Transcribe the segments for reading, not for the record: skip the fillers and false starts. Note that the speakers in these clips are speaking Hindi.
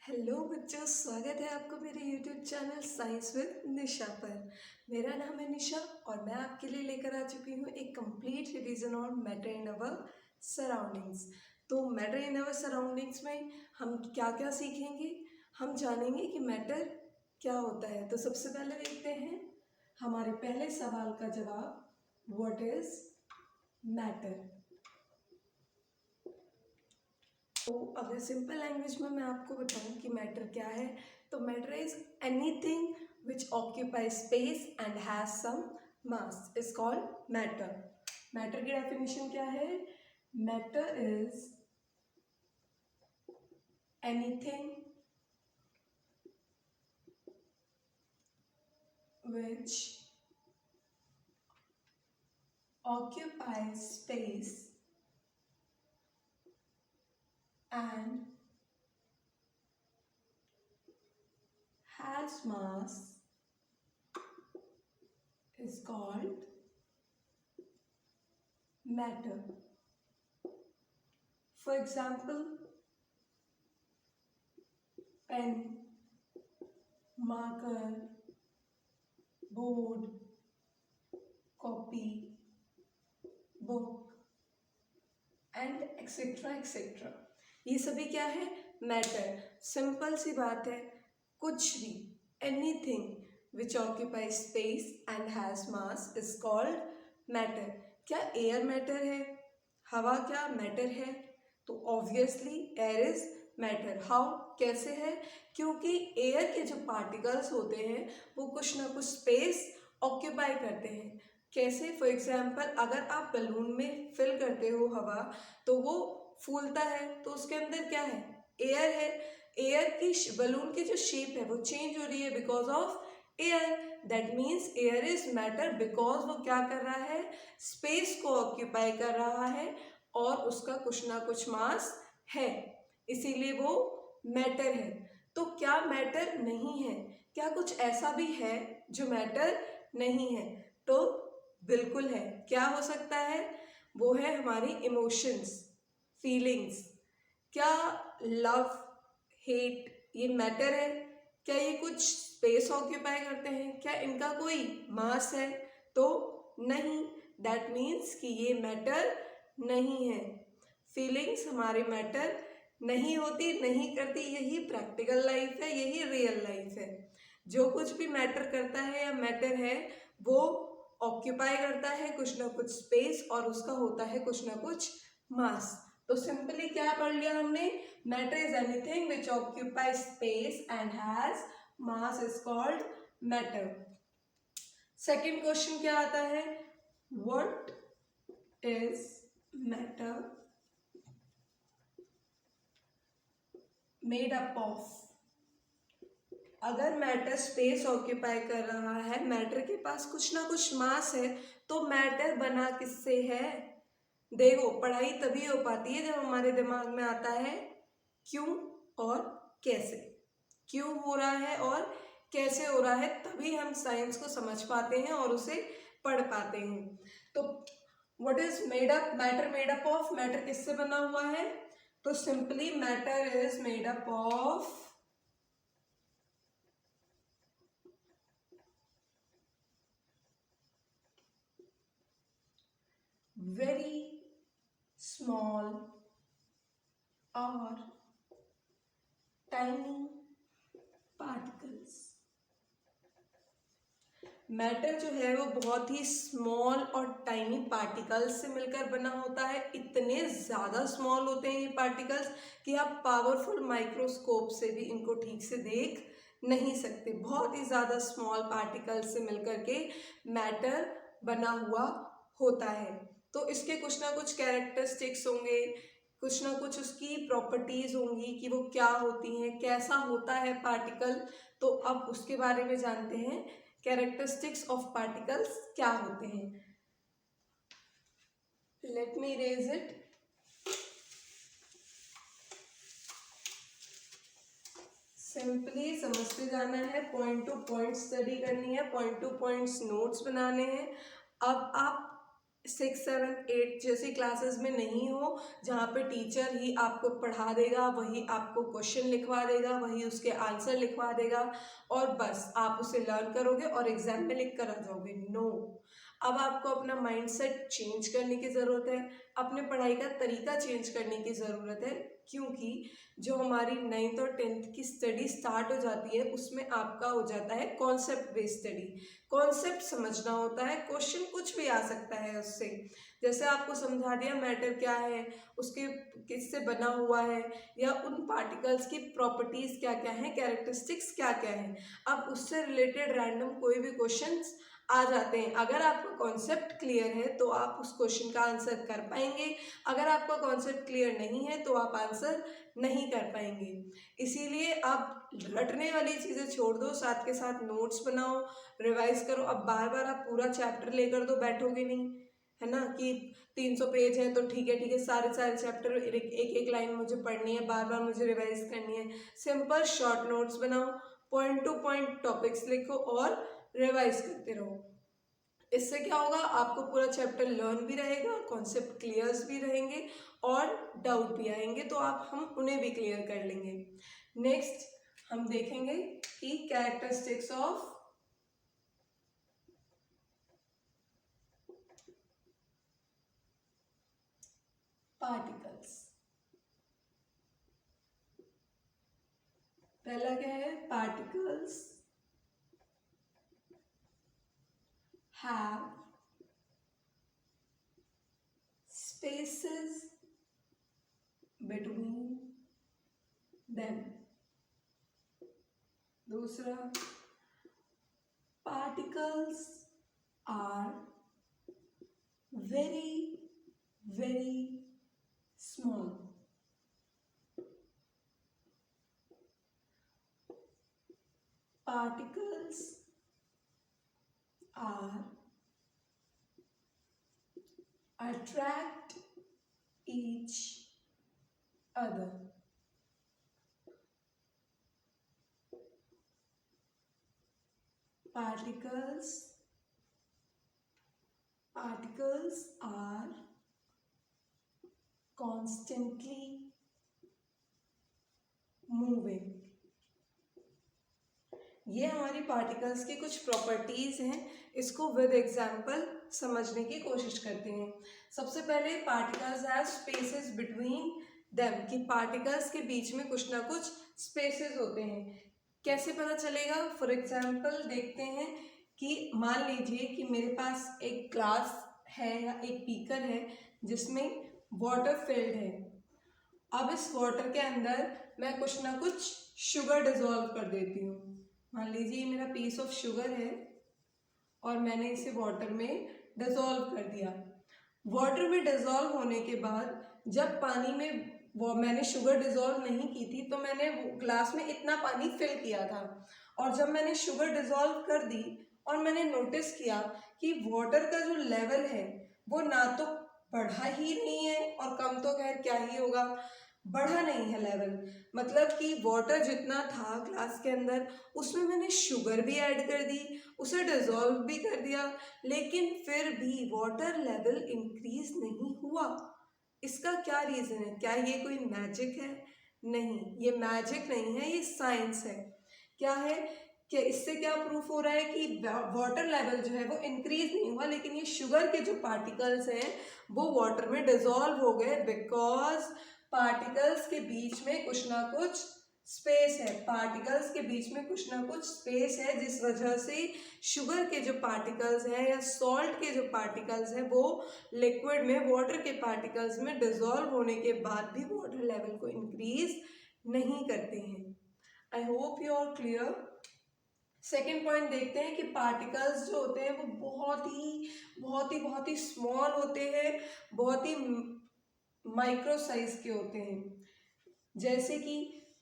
हेलो बच्चों, स्वागत है आपको मेरे यूट्यूब चैनल साइंस विद निशा पर। मेरा नाम है निशा और मैं आपके लिए लेकर आ चुकी हूँ एक complete revision on matter in our surroundings. तो मैटर इन अवर सराउंडिंग्स में हम क्या क्या सीखेंगे, हम जानेंगे कि मैटर क्या होता है। तो सबसे पहले देखते हैं हमारे पहले सवाल का जवाब, व्हाट इज मैटर। तो अगर सिंपल लैंग्वेज में मैं आपको बताऊं कि मैटर क्या है, तो matter is anything which occupy space and has some mass is called matter. Matter की डेफिनेशन क्या है? Matter is anything which occupy space and has mass is called matter. For example, pen, marker, board, copy, book and etcetera etcetera. ये सभी क्या है? मैटर। सिंपल सी बात है, कुछ भी, anything which occupy space and has mass is called matter. क्या एयर मैटर है? हवा क्या मैटर है? तो obviously air is matter. How, कैसे है? क्योंकि एयर के जो पार्टिकल्स होते हैं वो कुछ ना कुछ स्पेस ऑक्यूपाई करते हैं। कैसे? फॉर एग्जाम्पल, अगर आप बलून में फिल करते हो हवा तो वो फूलता है, तो उसके अंदर क्या है? एयर है। एयर की बलून की जो शेप है वो चेंज हो रही है because of air. That means air is matter because वो क्या कर रहा है? स्पेस को ऑक्यूपाई कर रहा है और उसका कुछ ना कुछ मास है, इसीलिए वो मैटर है। तो क्या मैटर नहीं है? क्या कुछ ऐसा भी है जो मैटर नहीं है? तो बिल्कुल है। क्या हो सकता है? वो है हमारी इमोशंस, फीलिंग्स। क्या लव, हेट ये मैटर है? क्या ये कुछ स्पेस ऑक्यूपाई करते हैं? क्या इनका कोई मास है? तो नहीं। दैट मीन्स कि ये मैटर नहीं है। फीलिंग्स हमारे मैटर नहीं होती, नहीं करती। यही प्रैक्टिकल लाइफ है, यही रियल लाइफ है। जो कुछ भी मैटर करता है या मैटर है वो ऑक्यूपाई करता है कुछ ना कुछ स्पेस और उसका होता है कुछ ना कुछ मास। तो सिंपली क्या पढ़ लिया हमने? Matter is anything which occupy space and has mass is called matter. Second question क्या आता है? What is matter made up of. अगर मैटर स्पेस ऑक्यूपाई कर रहा है, मैटर के पास कुछ ना कुछ मास है, तो मैटर बना किससे है? देखो, पढ़ाई तभी हो पाती है जब हमारे दिमाग में आता है क्यों और कैसे। क्यों हो रहा है और कैसे हो रहा है, तभी हम साइंस को समझ पाते हैं और उसे पढ़ पाते हैं। तो what is made up, matter made up of, matter किससे बना हुआ है? तो simply matter is made up of very small or tiny particles। Matter जो है वो बहुत ही स्मॉल और टाइनी पार्टिकल्स से मिलकर बना होता है। इतने ज़्यादा स्मॉल होते हैं ये पार्टिकल्स कि आप पावरफुल माइक्रोस्कोप से भी इनको ठीक से देख नहीं सकते। बहुत ही ज़्यादा स्मॉल पार्टिकल्स से मिलकर के मैटर बना हुआ होता है। तो इसके कुछ ना कुछ कैरेक्टरिस्टिक्स होंगे, कुछ ना कुछ उसकी प्रॉपर्टीज होंगी कि वो क्या होती हैं, कैसा होता है पार्टिकल। तो अब उसके बारे में जानते हैं, कैरेक्टरिस्टिक्स ऑफ पार्टिकल्स क्या होते हैं। Let me erase it. Simply समझते जाना है, पॉइंट टू पॉइंट स्टडी करनी है, पॉइंट टू पॉइंट्स नोट्स बनाने हैं। अब आप 6, 7, 8 जैसी क्लासेस में नहीं हो, जहाँ पे टीचर ही आपको पढ़ा देगा, वही आपको क्वेश्चन लिखवा देगा, वही उसके आंसर लिखवा देगा और बस आप उसे लर्न करोगे और एग्जाम में लिख कर आ जाओगे। नो, अब आपको अपना माइंडसेट चेंज करने की ज़रूरत है, अपने पढ़ाई का तरीका चेंज करने की ज़रूरत है, क्योंकि जो हमारी 9th और 10th की स्टडी स्टार्ट हो जाती है उसमें आपका हो जाता है कॉन्सेप्ट बेस्ड स्टडी। कॉन्सेप्ट समझना होता है, क्वेश्चन कुछ भी आ सकता है उससे। जैसे आपको समझा दिया मैटर क्या है, उसके किससे बना हुआ है, या उन पार्टिकल्स की प्रॉपर्टीज क्या क्या हैं, कैरेक्टरिस्टिक्स क्या क्या हैं। अब उससे रिलेटेड रैंडम कोई भी क्वेश्चंस आ जाते हैं। अगर आपका कॉन्सेप्ट क्लियर है तो आप उस क्वेश्चन का आंसर कर पाएंगे, अगर आपका कॉन्सेप्ट क्लियर नहीं है तो आप आंसर नहीं कर पाएंगे। इसीलिए आप रटने वाली चीज़ें छोड़ दो, साथ के साथ नोट्स बनाओ, रिवाइज करो। अब बार बार आप पूरा चैप्टर लेकर तो बैठोगे नहीं, है ना, कि 300 पेज है तो ठीक है सारे सारे चैप्टर एक एक लाइन मुझे पढ़नी है, बार बार मुझे रिवाइज करनी है। सिंपल शॉर्ट नोट्स बनाओ, पॉइंट टू पॉइंट टॉपिक्स लिखो और रिवाइज करते रहो। इससे क्या होगा, आपको पूरा चैप्टर लर्न भी रहेगा, कॉन्सेप्ट क्लियर्स भी रहेंगे और डाउट भी आएंगे तो हम उन्हें भी क्लियर कर लेंगे। नेक्स्ट हम देखेंगे कि कैरेक्टरिस्टिक्स ऑफ पार्टिकल्स। पहला क्या है, particles have spaces between them. दूसरा, particles are very very small. Particles are attract each other. Particles are constantly moving. ये हमारी पार्टिकल्स की कुछ प्रॉपर्टीज हैं, इसको विद एग्जांपल समझने की कोशिश करते हैं। सबसे पहले particles have spaces between them, कि पार्टिकल्स के बीच में कुछ ना कुछ स्पेसेस होते हैं। कैसे पता चलेगा? फॉर एग्जांपल देखते हैं कि मान लीजिए कि मेरे पास एक ग्लास है या एक बीकर है जिसमें वाटर फिल्ड है। अब इस वाटर के अंदर मैं कुछ ना कुछ शुगर डिजोल्व कर देती हूँ। मान लीजिए ये मेरा पीस ऑफ शुगर है और मैंने इसे वाटर में डिजोल्व कर दिया। वाटर में डिजोल्व होने के बाद जब पानी में वो मैंने शुगर डिजोल्व नहीं की थी तो मैंने ग्लास में इतना पानी फिल किया था, और जब मैंने शुगर डिजोल्व कर दी और मैंने नोटिस किया कि वाटर का जो लेवल है वो ना तो बढ़ा ही नहीं है और कम तो खैर क्या ही होगा, बढ़ा नहीं है लेवल। मतलब कि वाटर जितना था ग्लास के अंदर उसमें मैंने शुगर भी ऐड कर दी, उसे डिजोल्व भी कर दिया, लेकिन फिर भी वाटर लेवल इंक्रीज नहीं हुआ। इसका क्या रीज़न है? क्या ये कोई मैजिक है? नहीं, ये मैजिक नहीं है, ये साइंस है। क्या है कि इससे क्या प्रूफ हो रहा है कि वाटर लेवल जो है वो इंक्रीज नहीं हुआ, लेकिन ये शुगर के जो पार्टिकल्स हैं वो वाटर में डिजोल्व हो गए, बिकॉज पार्टिकल्स के बीच में कुछ ना कुछ स्पेस है। पार्टिकल्स के बीच में कुछ ना कुछ स्पेस है, जिस वजह से शुगर के जो पार्टिकल्स हैं या सॉल्ट के जो पार्टिकल्स हैं वो लिक्विड में वाटर के पार्टिकल्स में डिजोल्व होने के बाद भी वाटर लेवल को इंक्रीज नहीं करते हैं। I hope you are clear. Second point देखते हैं कि पार्टिकल्स जो होते हैं वो बहुत ही स्मॉल होते हैं, बहुत ही माइक्रो साइज के होते हैं। जैसे कि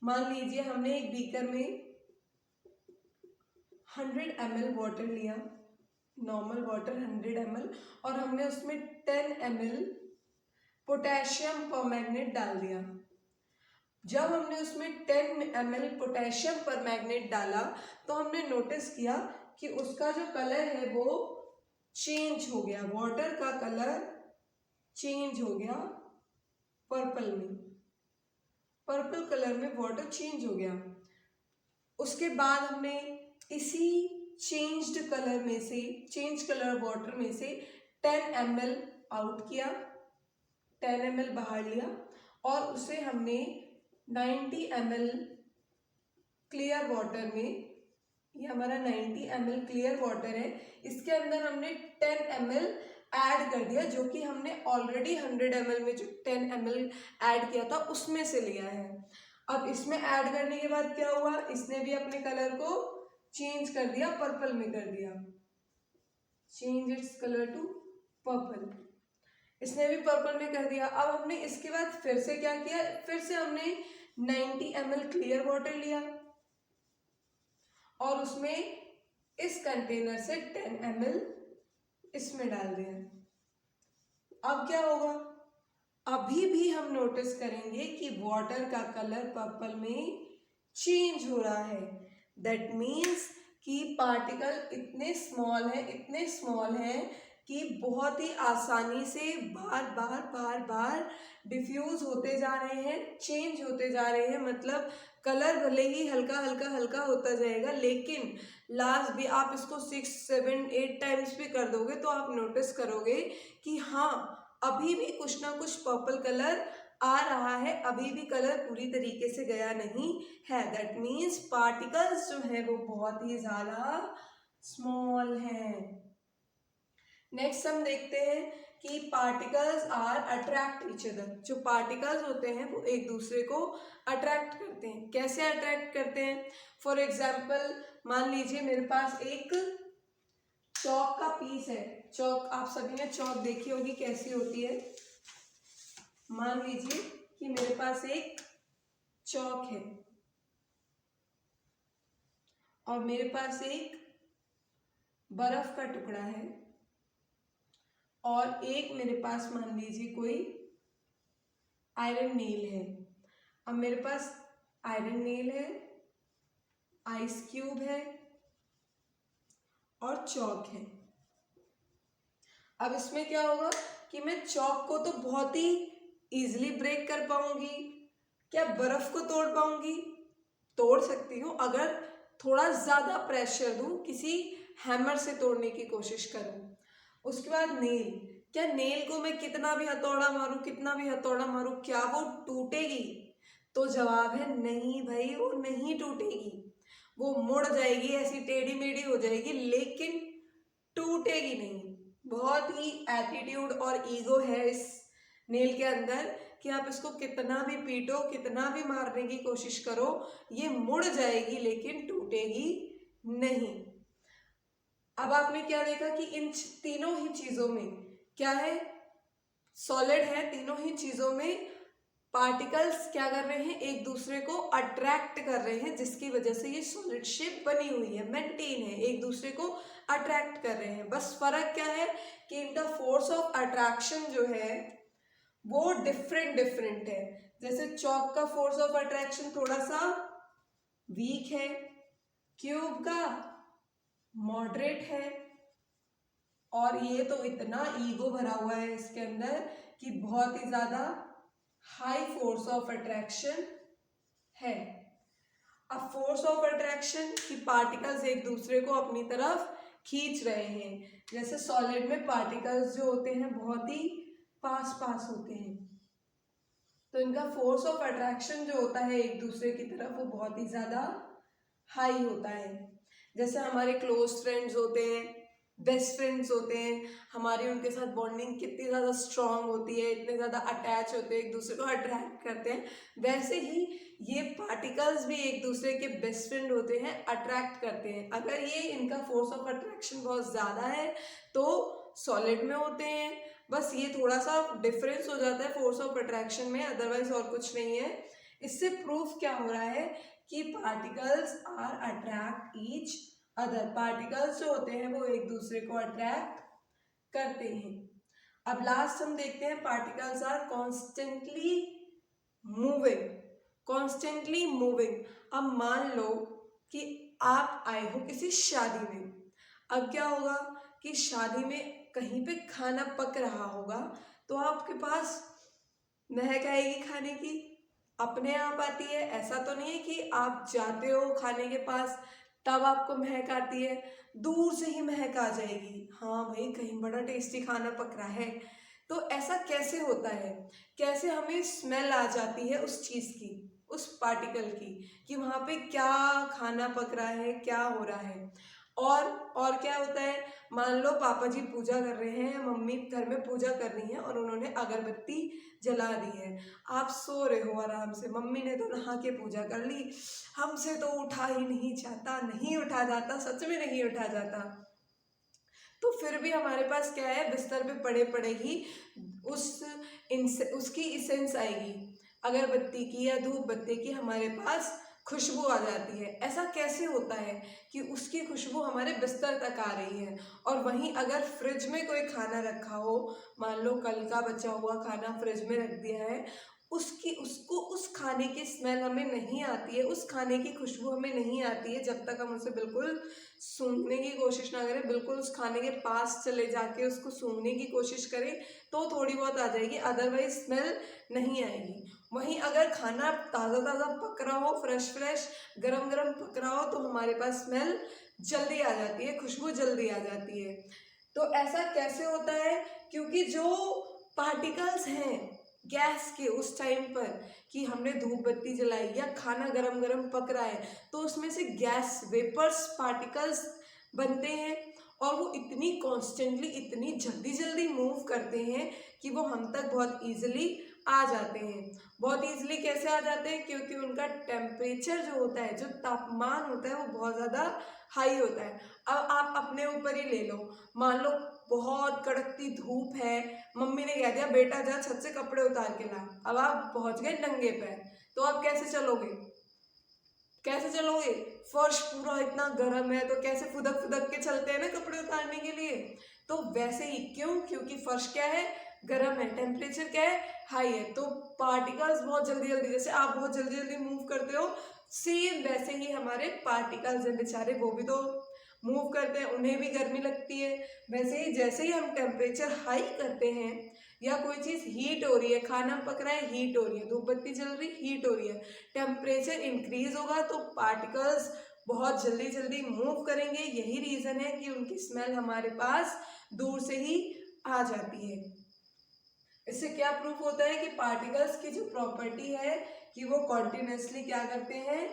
मान लीजिए हमने एक बीकर में 100 ml वाटर लिया, नॉर्मल वाटर 100 ml, और हमने उसमें 10 ml पोटेशियम परमैंगनेट डाल दिया। जब हमने उसमें 10 ml पोटेशियम परमैंगनेट डाला तो हमने नोटिस किया कि उसका जो कलर है वो चेंज हो गया, वाटर का कलर चेंज हो गया पर्पल में, पर्पल कलर में वाटर चेंज हो गया। उसके बाद हमने इसी चेंज्ड कलर में से, चेंज कलर वाटर में से 10 ml आउट किया, 10 ml बाहर लिया और उसे हमने 90 ml क्लियर वाटर में, ये हमारा 90 ml क्लियर वाटर है, इसके अंदर हमने 10 ml ऐड कर दिया, जो कि हमने ऑलरेडी 100 ml में जो 10 ml ऐड किया था उसमें से लिया है। अब इसमें ऐड करने के बाद क्या हुआ, इसने भी अपने कलर को चेंज कर दिया, पर्पल में कर दिया, change its colour to purple, इसने भी पर्पल में कर दिया। अब हमने इसके बाद फिर से क्या किया, फिर से हमने 90 ml क्लियर वाटर लिया और उसमें इस कंटेनर से 10 ml इसमें डाल दिया। अब क्या होगा, अभी भी हम नोटिस करेंगे कि वाटर का कलर पर्पल में चेंज हो रहा है। दैट मीन्स कि पार्टिकल इतने स्मॉल है, इतने स्मॉल है कि बहुत ही आसानी से बार बार बार बार डिफ्यूज होते जा रहे हैं, चेंज होते जा रहे हैं। मतलब कलर भले ही हल्का हल्का हल्का होता जाएगा, लेकिन लास्ट भी आप इसको 6, 7, 8 टाइम्स भी कर दोगे तो आप नोटिस करोगे कि हाँ अभी भी कुछ ना कुछ पर्पल कलर आ रहा है, अभी भी कलर पूरी तरीके से गया नहीं है। दैट मीन्स पार्टिकल्स जो है वो बहुत ही ज्यादा स्मॉल हैं। नेक्स्ट हम देखते हैं कि particles are attract each other. जो पार्टिकल्स होते हैं वो एक दूसरे को अट्रैक्ट करते हैं। कैसे अट्रैक्ट करते हैं? फॉर एग्जाम्पल मान लीजिए मेरे पास एक चौक का पीस है। चौक, आप सभी ने चौक देखी होगी कैसी होती है। मान लीजिए कि मेरे पास एक चौक है और मेरे पास एक बर्फ का टुकड़ा है और एक मेरे पास मान लीजिए कोई आयरन नेल है। अब मेरे पास आयरन नेल है, आइस क्यूब है और चौक है। अब इसमें क्या होगा कि मैं चौक को तो बहुत ही इजीली ब्रेक कर पाऊंगी। क्या बर्फ को तोड़ पाऊंगी? तोड़ सकती हूँ अगर थोड़ा ज्यादा प्रेशर दूं, किसी हैमर से तोड़ने की कोशिश करूं। उसके बाद नेल, क्या नेल को मैं कितना भी हथौड़ा मारूं, कितना भी हथौड़ा मारूं, क्या वो टूटेगी? तो जवाब है नहीं भाई, वो नहीं टूटेगी। वो मुड़ जाएगी, ऐसी टेढ़ी मेढ़ी हो जाएगी, लेकिन टूटेगी नहीं। बहुत ही एटीट्यूड और ईगो है इस नेल के अंदर कि आप इसको कितना भी पीटो, कितना भी मारने की कोशिश करो, ये मुड़ जाएगी लेकिन टूटेगी नहीं। अब आपने क्या देखा कि इन तीनों ही चीजों में क्या है, सॉलिड है। तीनों ही चीजों में पार्टिकल्स क्या कर रहे हैं, एक दूसरे को अट्रैक्ट कर रहे हैं, जिसकी वजह से ये सॉलिड शेप बनी हुई है, मेंटेन है, एक दूसरे को अट्रैक्ट कर रहे हैं। बस फर्क क्या है कि इनका फोर्स ऑफ अट्रैक्शन जो है वो डिफरेंट डिफरेंट है। जैसे चौक का फोर्स ऑफ अट्रैक्शन थोड़ा सा वीक है, क्यूब का मॉडरेट है, और ये तो इतना ईगो भरा हुआ है इसके अंदर कि बहुत ही ज्यादा हाई फोर्स ऑफ अट्रैक्शन है। अब फोर्स ऑफ अट्रैक्शन कि पार्टिकल्स एक दूसरे को अपनी तरफ खींच रहे हैं। जैसे सॉलिड में पार्टिकल्स जो होते हैं बहुत ही पास पास होते हैं, तो इनका फोर्स ऑफ अट्रैक्शन जो होता है एक दूसरे की तरफ वो बहुत ही ज्यादा हाई होता है। जैसे हमारे क्लोज फ्रेंड्स होते हैं, बेस्ट फ्रेंड्स होते हैं, हमारी उनके साथ बॉन्डिंग कितनी ज़्यादा स्ट्रांग होती है, इतने ज़्यादा अटैच होते हैं, एक दूसरे को अट्रैक्ट करते हैं। वैसे ही ये पार्टिकल्स भी एक दूसरे के बेस्ट फ्रेंड होते हैं, अट्रैक्ट करते हैं। अगर ये इनका फोर्स ऑफ अट्रैक्शन बहुत ज़्यादा है तो सॉलिड में होते हैं। बस ये थोड़ा सा डिफरेंस हो जाता है फोर्स ऑफ अट्रैक्शन में, अदरवाइज और कुछ नहीं है। इससे प्रूफ क्या हो रहा है कि particles are attract each other. Particles जो होते हैं वो एक दूसरे को अट्रैक्ट करते हैं। अब लास्ट हम देखते हैं particles are constantly moving. Constantly moving. अब मान लो कि आप आए हो किसी शादी में। अब क्या होगा कि शादी में कहीं पे खाना पक रहा होगा तो आपके पास महक आएगी खाने की, अपने आप आती है। ऐसा तो नहीं है कि आप जाते हो खाने के पास तब आपको महक आती है, दूर से ही महक आ जाएगी, हाँ भाई कहीं बड़ा टेस्टी खाना पक रहा है। तो ऐसा कैसे होता है, कैसे हमें स्मेल आ जाती है उस चीज़ की, उस पार्टिकल की, कि वहाँ पे क्या खाना पक रहा है, क्या हो रहा है। और क्या होता है, मान लो पापा जी पूजा कर रहे हैं, मम्मी घर में पूजा कर रही हैं और उन्होंने अगरबत्ती जला दी है। आप सो रहे हो आराम से, मम्मी ने तो नहा के पूजा कर ली, हमसे तो उठा ही नहीं जाता, नहीं उठा जाता, सच में नहीं उठा जाता। तो फिर भी हमारे पास क्या है, बिस्तर पे पड़े पड़े ही उसकी इसेंस आएगी, अगरबत्ती की या धूप बत्ती की हमारे पास खुशबू आ जाती है। ऐसा कैसे होता है कि उसकी खुशबू हमारे बिस्तर तक आ रही है। और वहीं अगर फ्रिज में कोई खाना रखा हो, मान लो कल का बचा हुआ खाना फ्रिज में रख दिया है, उस खाने की स्मेल हमें नहीं आती है, उस खाने की खुशबू हमें नहीं आती है जब तक हम उसे बिल्कुल सूंघने की कोशिश ना करें, बिल्कुल उस खाने के पास चले जाके उसको सूंघने की कोशिश करें तो थोड़ी बहुत आ जाएगी, अदरवाइज स्मेल नहीं आएगी। वहीं अगर खाना ताज़ा ताज़ा पक रहा हो, फ्रेश फ्रेश गरम गरम पक रहा हो, तो हमारे पास स्मेल जल्दी आ जाती है, खुशबू जल्दी आ जाती है। तो ऐसा कैसे होता है, क्योंकि जो पार्टिकल्स हैं गैस के उस टाइम पर, कि हमने धूप बत्ती जलाई या खाना गरम गरम पक रहा है, तो उसमें से गैस वेपर्स पार्टिकल्स बनते हैं और वो इतनी कॉन्स्टेंटली, इतनी जल्दी जल्दी मूव करते हैं कि वो हम तक बहुत ईजिली आ जाते हैं। बहुत ईजिली कैसे आ जाते हैं, क्योंकि उनका टेम्परेचर जो होता है, जो तापमान होता है, वो बहुत ज़्यादा हाई होता है। अब आप अपने ऊपर ही ले लो, मान लो बहुत कड़कती धूप है, मम्मी ने कह दिया बेटा जा छत से कपड़े उतार के ला, अब आप पहुंच गए नंगे पैर, तो आप कैसे चलोगे, कैसे चलोगे, फर्श पूरा इतना गर्म है तो कैसे फुदक फुदक के चलते हैं ना कपड़े उतारने के लिए। तो वैसे ही, क्यों, क्योंकि फर्श क्या है, गर्म है, टेम्परेचर क्या है, हाई है, तो पार्टिकल्स बहुत जल्दी जल्दी, जैसे आप बहुत जल्दी जल्दी मूव करते हो, सेम वैसे ही हमारे पार्टिकल्स हैं बेचारे, वो भी तो मूव करते हैं, उन्हें भी गर्मी लगती है। वैसे ही जैसे ही हम टेम्परेचर हाई करते हैं या कोई चीज़ हीट हो रही है, खाना पक रहा है, हीट हो रही है, धूप बत्ती जल रही, हीट हो रही है, टेम्परेचर इंक्रीज होगा तो पार्टिकल्स बहुत जल्दी जल्दी मूव करेंगे। यही रीज़न है कि उनकी स्मेल हमारे पास दूर से ही आ जाती है। इससे क्या प्रूफ होता है कि पार्टिकल्स की जो प्रॉपर्टी है कि वो कॉन्टिन्यूसली क्या करते हैं,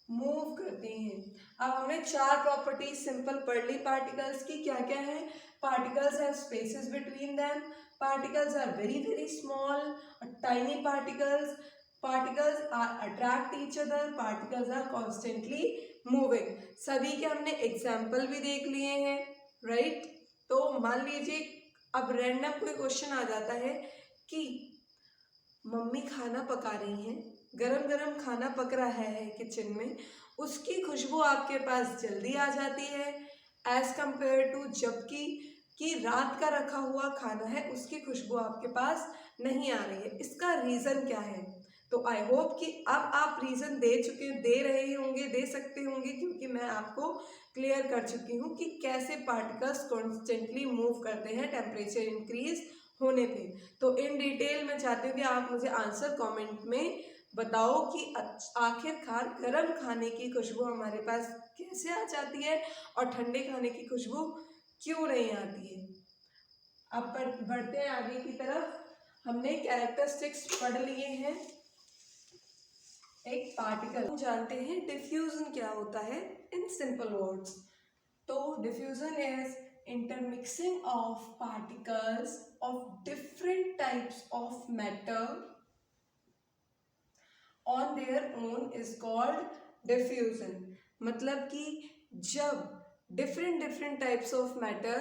मूव करते हैं। अब हमने 4 प्रॉपर्टी सिंपल पढ़ ली पार्टिकल्स की, क्या क्या है, particles have spaces between them, particles are very very small, tiny particles, particles are attract each other, particles are constantly moving. सभी के हमने एग्जाम्पल भी देख लिए हैं, राइट। तो मान लीजिए अब रैंडम कोई क्वेश्चन आ जाता है कि मम्मी खाना पका रही हैं, गरम गरम खाना पक रहा है किचन में, उसकी खुशबू आपके पास जल्दी आ जाती है एज कंपेयर टू जबकि कि रात का रखा हुआ खाना है, उसकी खुशबू आपके पास नहीं आ रही है। इसका रीज़न क्या है, तो आई होप कि अब आप रीज़न दे रहे होंगे, दे सकते होंगे, क्योंकि मैं आपको क्लियर कर चुकी हूँ कि कैसे पार्टिकल्स कॉन्स्टेंटली मूव करते हैं टेम्परेचर इंक्रीज होने पे। तो इन डिटेल मैं चाहती हूँ कि आप मुझे आंसर कमेंट में बताओ कि आखिरकार गर्म खाने की खुशबू हमारे पास कैसे आ जाती है और ठंडे खाने की खुशबू क्यों नहीं आती है। अब बढ़ते हैं आगे की तरफ। हमने कैरेक्टरिस्टिक्स पढ़ लिए हैं। एक पार्टिकल जानते हैं डिफ्यूजन क्या होता है इन सिंपल वर्ड्स। तो diffusion is intermixing of particles of different types of matter on their own is called diffusion। मतलब कि जब different different types of matter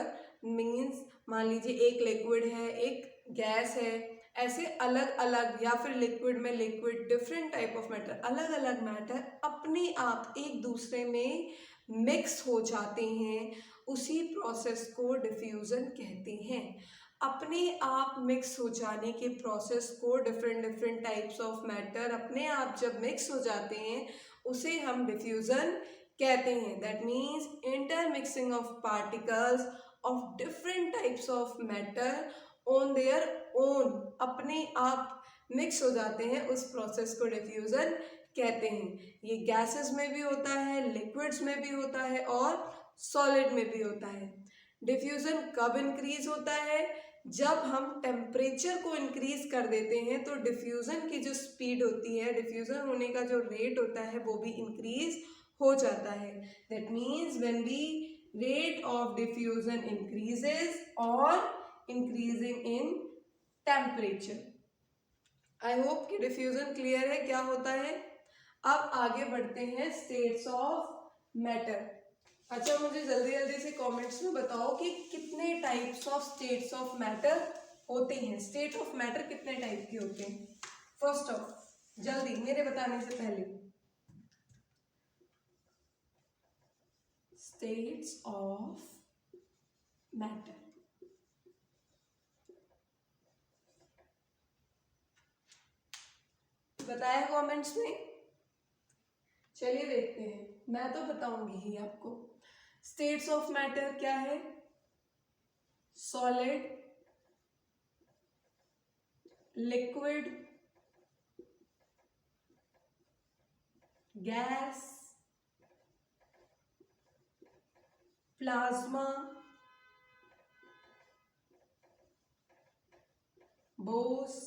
means, मान लीजिए एक लिक्विड है, एक गैस है, ऐसे अलग अलग, या फिर लिक्विड में liquid, different type of matter, अलग अलग मैटर अपने आप एक दूसरे में मिक्स हो जाते हैं, उसी प्रोसेस को डिफ्यूजन कहते हैं। अपने आप मिक्स हो जाने के प्रोसेस को, different different types of matter अपने आप जब मिक्स हो जाते हैं, उसे हम डिफ्यूजन कहते हैं। That means intermixing of particles of different types of matter on their own, अपने आप मिक्स हो जाते हैं, उस प्रोसेस को डिफ्यूजन कहते हैं। ये गैसेस में भी होता है, लिक्विड्स में भी होता है और सॉलिड में भी होता है। डिफ्यूजन कब इंक्रीज होता है? जब हम टेम्परेचर को इंक्रीज कर देते हैं तो डिफ्यूजन की जो स्पीड होती है, डिफ्यूजन होने का जो रेट होता है वो भी इंक्रीज हो जाता है। That means when we rate of diffusion increases और increasing in temperature. I hope कि डिफ्यूजन क्लियर है क्या होता है। अब आगे बढ़ते हैं स्टेट्स ऑफ मैटर। अच्छा, मुझे जल्दी जल्दी से कमेंट्स में बताओ कि कितने types of states of matter होते हैं। स्टेट ऑफ मैटर कितने टाइप के होते हैं? फर्स्ट ऑफ, जल्दी मेरे बताने से पहले, स्टेट्स ऑफ मैटर। बताया कमेंट्स में? चलिए देखते हैं, मैं तो बताऊंगी ही आपको। स्टेट्स ऑफ मैटर क्या है? Solid, liquid, gas, plasma, Bose,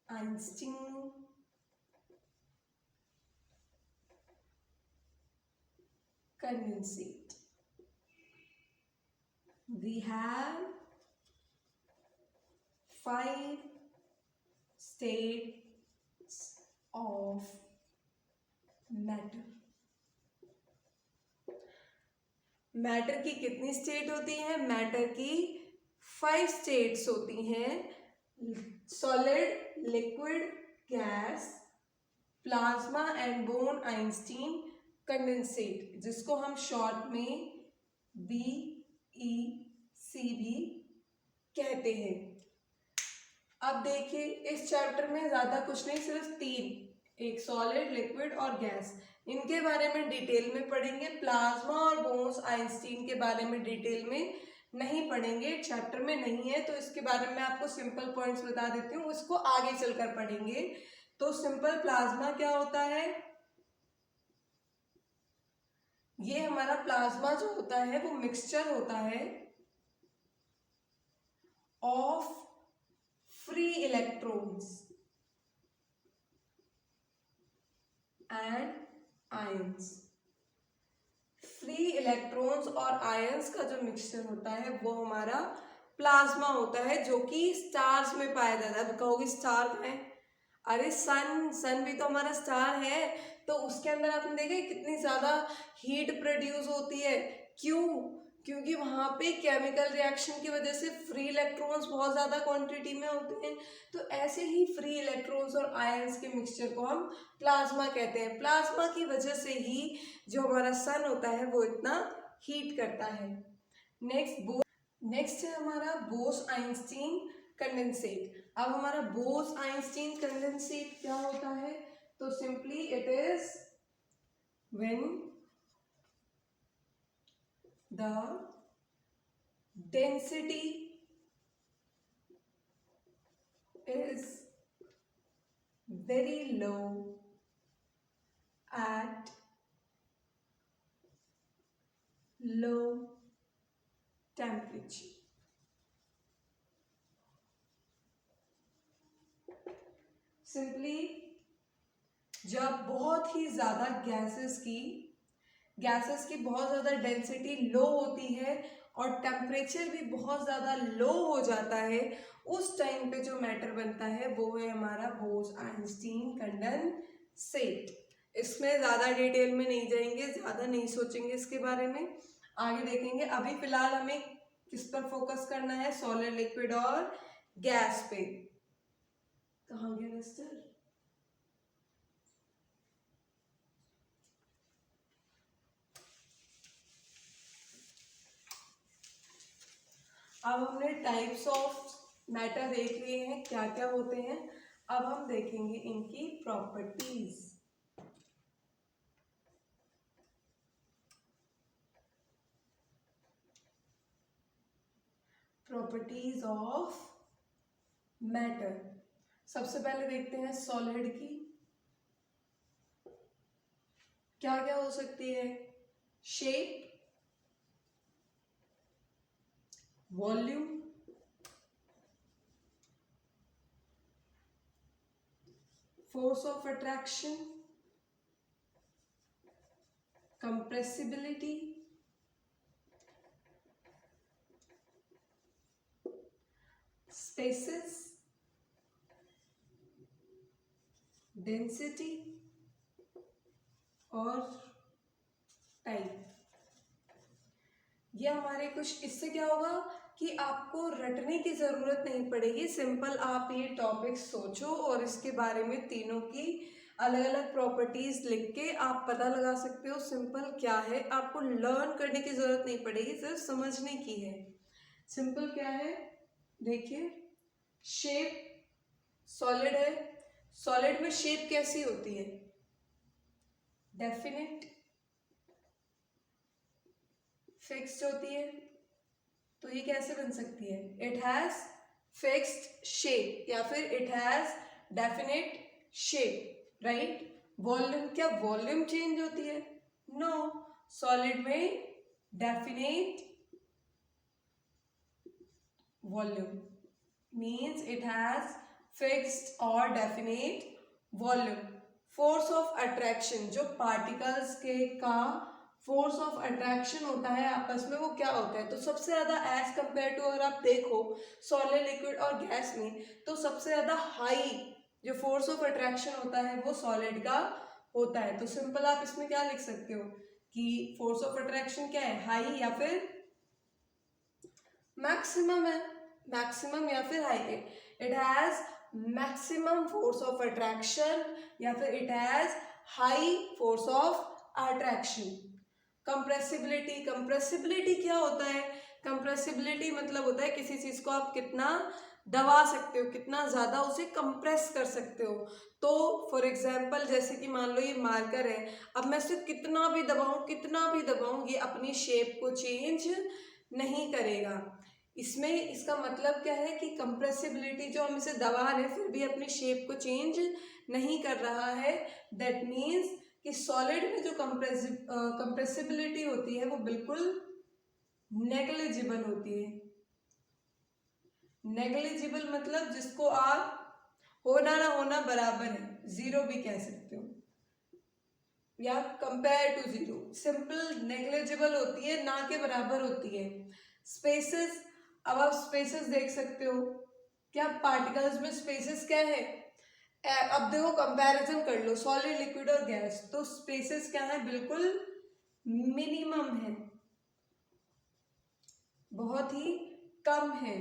Einstein, condensate. We have 5 states of matter. Matter की कितनी स्टेट होती है? मैटर की 5 स्टेट्स होती हैं। Solid, liquid, gas, plasma and bone Einstein, condensate, जिसको हम शॉर्ट में BEC भी कहते हैं। अब देखिए, इस चैप्टर में ज्यादा कुछ नहीं, सिर्फ 3, एक सॉलिड, लिक्विड और गैस, इनके बारे में डिटेल में पढ़ेंगे। प्लाज्मा और बोन्स आइंस्टीन के बारे में डिटेल में नहीं पढ़ेंगे, चैप्टर में नहीं है, तो इसके बारे में आपको सिंपल पॉइंट्स बता देती हूँ, उसको आगे चलकर पढ़ेंगे। तो सिंपल प्लाज्मा क्या होता है? ये हमारा प्लाज्मा जो होता है वो मिक्सचर होता है of free electrons and ions. Free electrons और आयंस का जो मिक्सचर होता है वो हमारा प्लाज्मा होता है, जो कि स्टार्स में पाया जाता है। कहोगे स्टार कहाँ है? अरे सन भी तो हमारा स्टार है, तो उसके अंदर आपने देखा कितनी ज्यादा हीट प्रोड्यूस होती है। क्यों? क्योंकि वहां पे केमिकल रिएक्शन की वजह से फ्री इलेक्ट्रॉन्स बहुत ज्यादा क्वांटिटी में होते हैं। तो ऐसे ही फ्री इलेक्ट्रॉन्स और आयंस के मिक्सचर को हम प्लाज्मा कहते हैं। प्लाज्मा की वजह से ही जो हमारा सन होता है वो इतना हीट करता है। नेक्स्ट है हमारा बोस आइंस्टीन कंडेंसेट। अब हमारा बोस आइंस्टीन कंडेंसेट क्या होता है? तो simply it is when the density is very low at low temperature. Simply जब बहुत ही ज्यादा गैसेस की बहुत ज़्यादा डेंसिटी लो होती है और टेम्परेचर भी बहुत ज़्यादा लो हो जाता है, उस टाइम पे जो मैटर बनता है वो है हमारा बोस आइंस्टीन कंडेंसेट। इसमें ज़्यादा डिटेल में नहीं जाएंगे, ज़्यादा नहीं सोचेंगे इसके बारे में, आगे देखेंगे। अभी फिलहाल हमें किस पर फोकस करना है? सॉलिड, लिक्विड और गैस पे। कहाँ गया मिस्टर? अब हमने टाइप्स ऑफ मैटर देख लिए हैं, क्या क्या होते हैं। अब हम देखेंगे इनकी प्रॉपर्टीज। Properties of matter. सबसे पहले देखते हैं सॉलिड की क्या क्या हो सकती है। Shape, volume, force of attraction, compressibility, spaces, density और टाइप। ये हमारे कुछ, इससे क्या होगा कि आपको रटने की जरूरत नहीं पड़ेगी, सिंपल आप ये टॉपिक सोचो और इसके बारे में तीनों की अलग अलग प्रॉपर्टीज लिख के आप पता लगा सकते हो सिंपल क्या है। आपको लर्न करने की जरूरत नहीं पड़ेगी, सिर्फ समझने की है। सिंपल क्या है देखिए, शेप सॉलिड है, सॉलिड में शेप कैसी होती है, डेफिनेट, फिक्स्ड होती है। तो ये कैसे बन सकती है, इट हैज फिक्स्ड शेप या फिर it has definite shape, right. Volume, क्या वॉल्यूम चेंज होती है, नो, सॉलिड में definite volume means it has fixed और definite volume. Force of attraction, जो पार्टिकल्स के का फोर्स ऑफ अट्रैक्शन होता है आपस में, वो क्या होता है, तो सबसे ज्यादा एज कंपेयर टू अगर आप देखो सॉलिड, लिक्विड और गैस में, तो सबसे ज्यादा हाई जो फोर्स ऑफ अट्रैक्शन होता है वो सॉलिड का होता है। तो सिंपल आप इसमें क्या लिख सकते हो कि फोर्स ऑफ अट्रैक्शन क्या है, हाई या फिर मैक्सिमम है, मैक्सिमम या फिर हाई है। It has maximum force of attraction या फिर it has high force of attraction. Compressibility, compressibility क्या होता है, कंप्रेसिबिलिटी मतलब होता है किसी चीज को आप कितना दबा सकते हो, कितना ज्यादा उसे कंप्रेस कर सकते हो। तो फॉर एग्जाम्पल जैसे कि मान लो ये मार्कर है, अब मैं इसे कितना भी दबाऊं, कितना भी दबाऊं, ये अपनी शेप को चेंज नहीं करेगा। इसमें इसका मतलब क्या है कि कंप्रेसिबिलिटी, जो हम इसे दबा रहे हैं फिर भी अपनी शेप को चेंज नहीं कर रहा है, दैट मीन्स कि सॉलिड में जो कंप्रेसिबिलिटी होती है वो बिल्कुल नेग्लिजिबल होती है। नेग्लिजिबल मतलब जिसको आप होना ना होना बराबर है, जीरो भी कह सकते हो या compare to zero, simple negligible होती है, ना के बराबर होती है। स्पेसेस, अब आप स्पेसेस देख सकते हो, क्या पार्टिकल्स में स्पेसेस क्या है, अब देखो कंपैरिजन कर लो सॉलिड, लिक्विड और गैस, तो स्पेसेस क्या है, बिल्कुल मिनिमम है, बहुत ही कम है।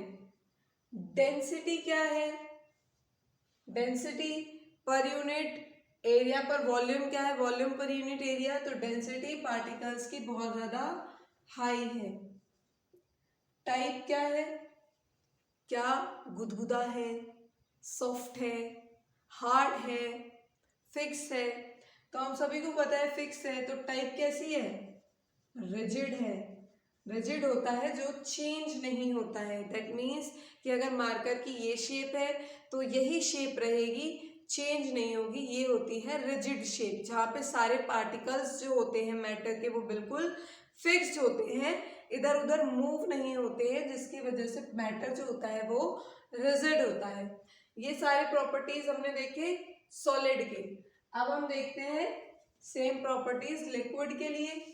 डेंसिटी क्या है, डेंसिटी पर यूनिट एरिया पर वॉल्यूम क्या है, वॉल्यूम पर यूनिट एरिया, तो डेंसिटी पार्टिकल्स की बहुत ज्यादा हाई है। टाइप क्या है, क्या गुदगुदा है, सॉफ्ट है, हार्ड है, फिक्स है। तो हम सभी को पता है फिक्स है, तो टाइप कैसी है, रिजिड है। रिजिड होता है जो चेंज नहीं होता है, दैट मीन्स कि अगर मार्कर की ये शेप है तो यही शेप रहेगी, चेंज नहीं होगी। ये होती है रिजिड शेप, जहाँ पे सारे पार्टिकल्स जो होते हैं मैटर के वो बिल्कुल फिक्स्ड होते हैं, इधर उधर मूव नहीं होते हैं, जिसकी वजह से मैटर जो होता है वो रिजिड होता है। ये सारे प्रॉपर्टीज हमने देखे सॉलिड के। अब हम देखते हैं सेम प्रॉपर्टीज लिक्विड के लिए।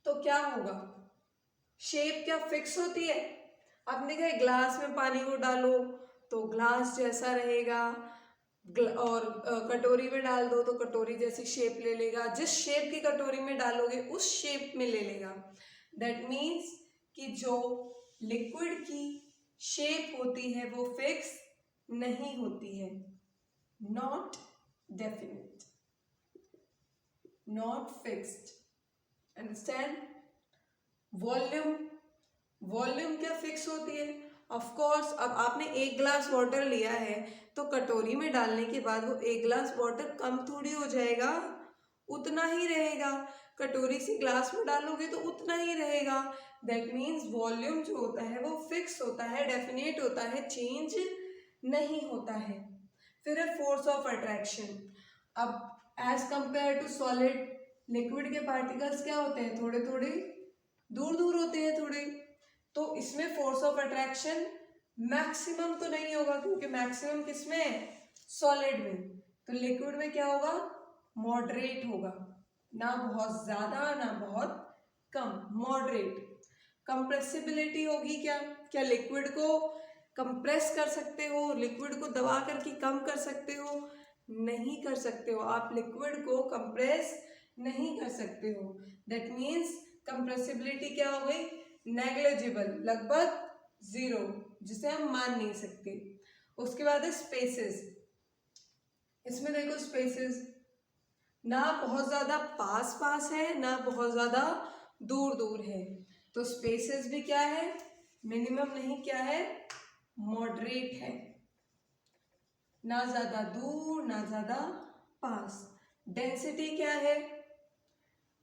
तो क्या होगा, शेप क्या फिक्स होती है, आपने कहा ग्लास में पानी को डालो तो ग्लास जैसा रहेगा, और कटोरी में डाल दो तो कटोरी जैसी शेप ले लेगा, जिस शेप की कटोरी में डालोगे उस शेप में ले लेगा। दैट मीन्स कि जो लिक्विड की शेप होती है वो फिक्स नहीं होती है, not definite, not fixed, understand. Volume, volume क्या फिक्स होती है, ऑफ कोर्स। अब आपने एक ग्लास वाटर लिया है तो कटोरी में डालने के बाद वो एक ग्लास वाटर कम थोड़ी हो जाएगा, उतना ही रहेगा, कटोरी से ग्लास में डालोगे तो उतना ही रहेगा। दैट मीन्स वॉल्यूम जो होता है वो फिक्स होता है, डेफिनेट होता है, चेंज नहीं होता है। फिर है फोर्स ऑफ अट्रैक्शन। अब as compare to solid, liquid के पार्टिकल्स क्या होते हैं, थोड़े थोड़े दूर दूर होते हैं थोड़े, तो इसमें फोर्स ऑफ अट्रैक्शन मैक्सिमम तो नहीं होगा, क्योंकि मैक्सिमम किसमें है, सॉलिड में। तो लिक्विड में क्या होगा, मॉडरेट होगा, ना बहुत ज्यादा ना बहुत कम, मॉडरेट। कंप्रेसिबिलिटी होगी, क्या लिक्विड को कंप्रेस कर सकते हो, लिक्विड को दबा करके कम कर सकते हो, नहीं कर सकते हो, आप लिक्विड को कंप्रेस नहीं कर सकते हो। दैट मीन्स कंप्रेसिबिलिटी क्या हो गई, नेग्लिजिबल, लगभग जीरो, जिसे हम मान नहीं सकते। उसके बाद है स्पेसेस। इसमें देखो स्पेसेस ना बहुत ज्यादा पास पास है ना बहुत ज्यादा दूर दूर है, तो स्पेसेस भी क्या है, मिनिमम नहीं, क्या है, मॉडरेट है, ना ज्यादा दूर ना ज्यादा पास। डेंसिटी क्या है,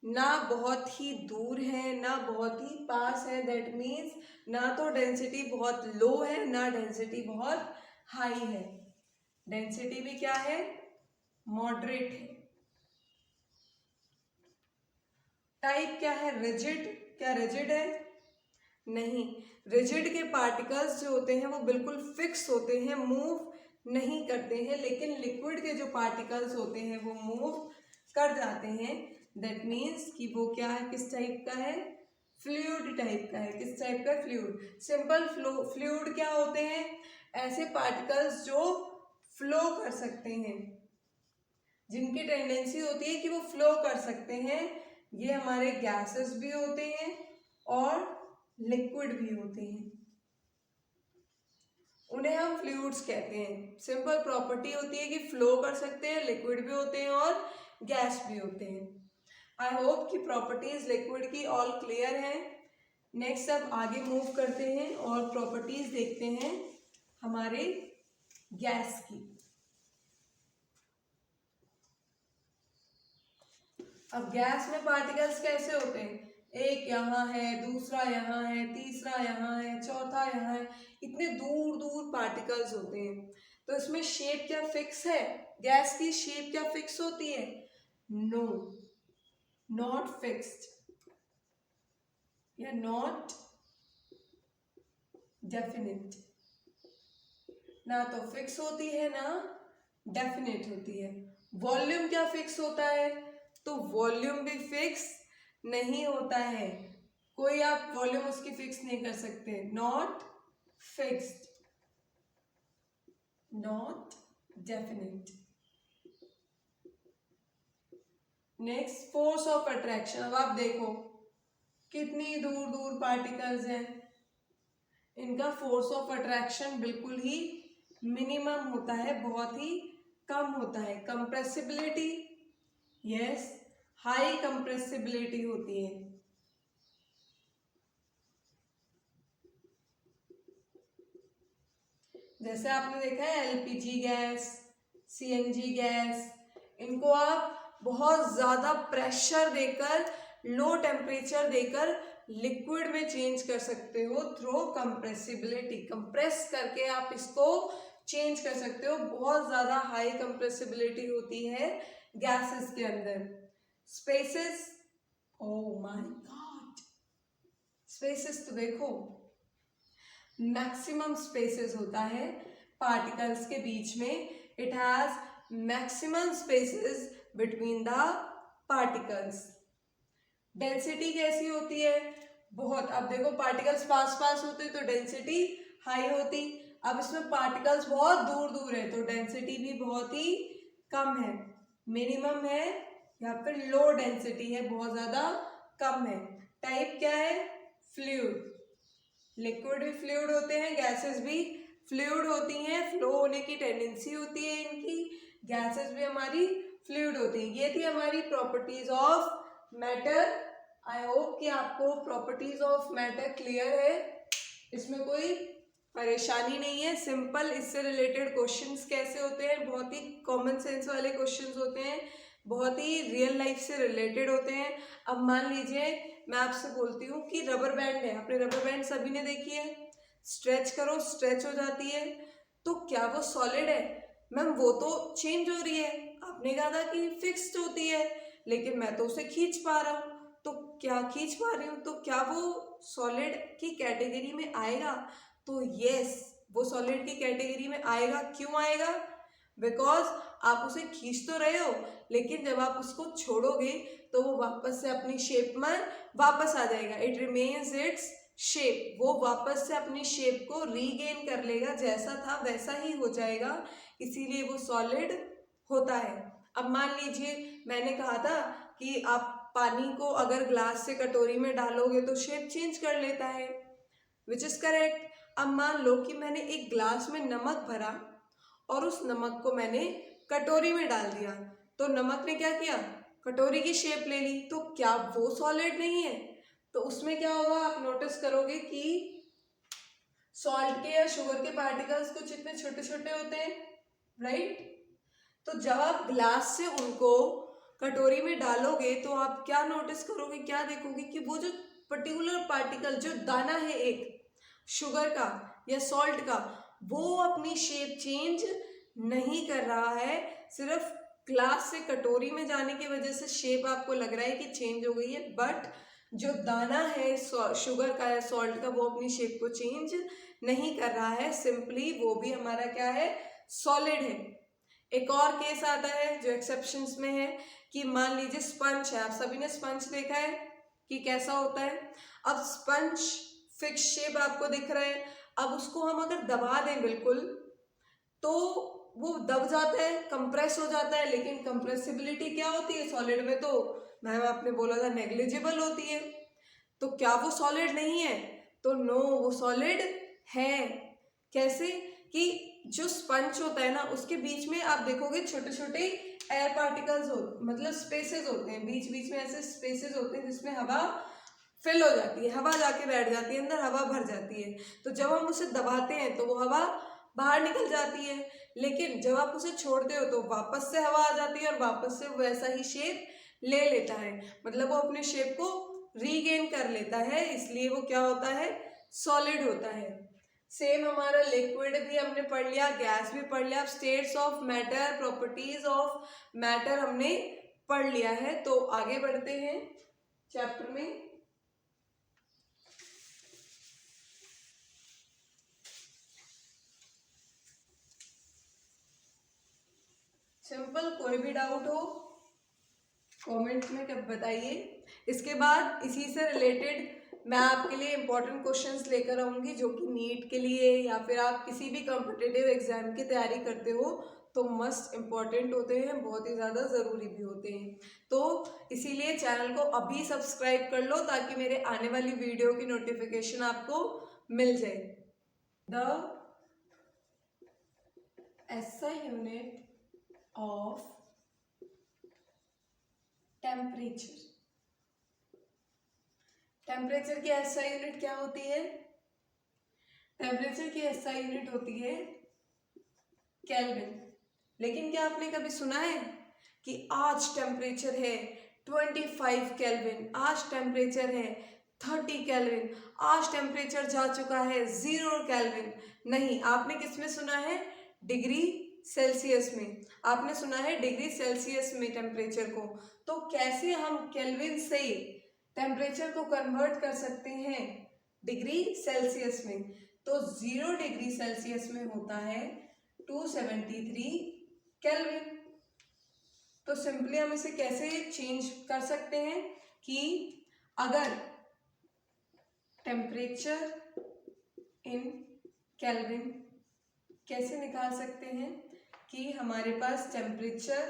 ना बहुत ही दूर है ना बहुत ही पास है, दैट मीन्स ना तो डेंसिटी बहुत लो है ना डेंसिटी बहुत हाई है, डेंसिटी भी क्या है, मॉडरेट है। टाइप क्या है, रिजिड, क्या रिजिड है, नहीं, रिजिड के पार्टिकल्स जो होते हैं वो बिल्कुल फिक्स होते हैं, मूव नहीं करते हैं, लेकिन लिक्विड के जो पार्टिकल्स होते हैं वो मूव कर जाते हैं। दैट मीन्स कि वो क्या है, किस टाइप का है, फ्लूइड टाइप का है। किस टाइप का, फ्लूइड। सिंपल फ्लूइड क्या होते हैं, ऐसे पार्टिकल्स जो फ्लो कर सकते हैं, जिनकी टेंडेंसी होती है कि वो फ्लो कर सकते हैं। ये हमारे गैसेस भी होते हैं और लिक्विड भी होते हैं, उन्हें हम फ्लूइड्स कहते हैं। सिंपल प्रॉपर्टी होती है कि फ्लो कर सकते हैं, लिक्विड भी होते हैं और गैस भी होते हैं। आई होप कि प्रॉपर्टीज लिक्विड की ऑल क्लियर है। नेक्स्ट अब आगे मूव करते हैं और प्रॉपर्टीज देखते हैं हमारे गैस की। अब गैस में पार्टिकल्स कैसे होते हैं, एक यहाँ है, दूसरा यहाँ है, तीसरा यहाँ है, चौथा यहाँ है, इतने दूर दूर पार्टिकल्स होते हैं। तो इसमें शेप क्या फिक्स है, गैस की शेप क्या फिक्स होती है, नो, नॉट फिक्स्ड या नॉट डेफिनिट, ना तो फिक्स होती है ना डेफिनेट होती है। वॉल्यूम क्या फिक्स होता है, तो वॉल्यूम भी फिक्स नहीं होता है, कोई आप वॉल्यूम उसकी फिक्स नहीं कर सकते, not fixed, not definite. Next force of attraction. अब आप देखो कितनी दूर दूर पार्टिकल्स हैं, इनका फोर्स ऑफ अट्रैक्शन बिल्कुल ही मिनिमम होता है, बहुत ही कम होता है। कंप्रेसिबिलिटी, यस, हाई कंप्रेसिबिलिटी होती है। जैसे आपने देखा है एलपीजी गैस, सीएनजी गैस, इनको आप बहुत ज्यादा प्रेशर देकर, लो टेम्परेचर देकर लिक्विड में चेंज कर सकते हो थ्रू कंप्रेसिबिलिटी। कंप्रेस करके आप इसको चेंज कर सकते हो, बहुत ज्यादा हाई कंप्रेसिबिलिटी होती है गैसेस के अंदर। Spaces, oh my God, spaces तो देखो, मैक्सिमम स्पेसेस होता है पार्टिकल्स के बीच में, it has maximum spaces between the particles. Density कैसी होती है, बहुत, अब देखो पार्टिकल्स पास पास होते तो डेंसिटी हाई होती, अब इसमें पार्टिकल्स बहुत दूर दूर है तो डेंसिटी भी बहुत ही कम है, मिनिमम है या फिर लो डेंसिटी है, बहुत ज्यादा कम है। टाइप क्या है, फ्लूइड, लिक्विड भी फ्लूइड होते हैं, गैसेस भी फ्लूइड होती हैं, फ्लो होने की टेंडेंसी होती है इनकी, गैसेस भी हमारी फ्लूइड होती हैं। ये थी हमारी properties of matter. I hope कि आपको प्रॉपर्टीज ऑफ मैटर क्लियर है, इसमें कोई परेशानी नहीं है। सिंपल इससे रिलेटेड क्वेश्चंस कैसे होते हैं, बहुत ही कॉमन सेंस वाले क्वेश्चंस होते हैं, बहुत ही रियल लाइफ से रिलेटेड होते हैं। अब मान लीजिए मैं आपसे बोलती हूँ कि रबर बैंड है, आपने रबर बैंड सभी ने देखी है, स्ट्रेच करो स्ट्रेच हो जाती है, तो क्या वो सॉलिड है? मैम वो तो चेंज हो रही है, आपने कहा था कि फिक्स्ड होती है, लेकिन मैं तो उसे खींच पा रहा हूँ, तो क्या खींच पा रही हूँ, तो क्या वो सॉलिड की कैटेगरी में आएगा? तो यस, वो सॉलिड की कैटेगरी में आएगा। क्यों आएगा? बिकॉज आप उसे खींच तो रहे हो, लेकिन जब आप उसको छोड़ोगे तो वो वापस से अपनी शेप में वापस आ जाएगा। इट रिमेन्स इट्स शेप, वो वापस से अपनी शेप को रीगेन कर लेगा, जैसा था वैसा ही हो जाएगा, इसीलिए वो सॉलिड होता है। अब मान लीजिए मैंने कहा था कि आप पानी को अगर ग्लास से कटोरी में डालोगे तो शेप चेंज कर लेता है, विच इज करेक्ट। अब मान लो कि मैंने एक ग्लास में नमक भरा और उस नमक को मैंने कटोरी में डाल दिया, तो नमक ने क्या किया? कटोरी की शेप ले ली, तो क्या वो सॉलिड नहीं है? तो उसमें क्या होगा, आप नोटिस करोगे कि सॉल्ट के या शुगर के पार्टिकल्स कुछ इतने छोटे छोटे होते हैं, राइट? तो जब आप ग्लास से उनको कटोरी में डालोगे तो आप क्या नोटिस करोगे, क्या देखोगे कि वो जो पर्टिकुलर पार्टिकल, जो दाना है एक शुगर का या सॉल्ट का, वो अपनी शेप चेंज नहीं कर रहा है, सिर्फ ग्लास से कटोरी में जाने की वजह से शेप आपको लग रहा है कि चेंज हो गई है, बट जो दाना है शुगर का या सॉल्ट का, वो अपनी शेप को चेंज नहीं कर रहा है, सिंपली वो भी हमारा क्या है? सॉलिड है। एक और केस आता है जो एक्सेप्शंस में है कि मान लीजिए स्पंज है, आप सभी ने स्पंज देखा है कि कैसा होता है। अब स्पंज फिक्स शेप आपको दिख रहा है, अब उसको हम अगर दबा दें बिल्कुल तो वो दब जाता है, कंप्रेस हो जाता है, लेकिन कंप्रेसिबिलिटी क्या होती है सॉलिड में? तो मैम आपने बोला था नेग्लिजिबल होती है, तो क्या वो सॉलिड नहीं है? तो नो, वो सॉलिड है। कैसे? कि जो स्पंज होता है ना, उसके बीच में आप देखोगे छोटे छोटे एयर पार्टिकल्स हो, मतलब स्पेसेस होते हैं, बीच बीच में ऐसे स्पेसेस होते हैं जिसमें हवा फिल हो जाती है, हवा जाके बैठ जाती है अंदर, हवा भर जाती है, तो जब हम उसे दबाते हैं तो वो हवा बाहर निकल जाती है, लेकिन जब आप उसे छोड़ते हो तो वापस से हवा आ जाती है और वापस से वैसा ही शेप ले लेता है, मतलब वो अपने शेप को रीगेन कर लेता है, इसलिए वो क्या होता है? सॉलिड होता है। सेम हमारा लिक्विड भी हमने पढ़ लिया, गैस भी पढ़ लिया, अब states of matter, properties of matter हमने पढ़ लिया है, तो आगे बढ़ते हैं चैप्टर में। सिंपल, कोई भी डाउट हो कमेंट में कब बताइए। इसके बाद इसी से रिलेटेड मैं आपके लिए इम्पोर्टेंट क्वेश्चंस लेकर आऊँगी जो कि नीट के लिए या फिर आप किसी भी कॉम्पिटिटिव एग्जाम की तैयारी करते हो तो मस्ट इम्पॉर्टेंट होते हैं, बहुत ही ज़्यादा ज़रूरी भी होते हैं। तो इसीलिए चैनल को अभी सब्सक्राइब कर लो ताकि मेरे आने वाली वीडियो की नोटिफिकेशन आपको मिल जाए। The SI unit of temperature, temperature की SI यूनिट क्या होती है? टेम्परेचर की SI यूनिट होती है केल्विन। लेकिन क्या आपने कभी सुना है कि आज टेम्परेचर है 25 केल्विन, आज टेम्परेचर है 30 केल्विन, आज टेम्परेचर जा चुका है 0 केल्विन? नहीं, आपने किस में सुना है? डिग्री सेल्सियस में। आपने सुना है डिग्री सेल्सियस में टेम्परेचर को। तो कैसे हम केल्विन से टेम्परेचर को कन्वर्ट कर सकते हैं डिग्री सेल्सियस में? तो 0 डिग्री सेल्सियस में होता है 273 केल्विन। तो सिंपली हम इसे कैसे चेंज कर सकते हैं कि अगर टेम्परेचर इन केल्विन कैसे निकाल सकते हैं कि हमारे पास टेम्परेचर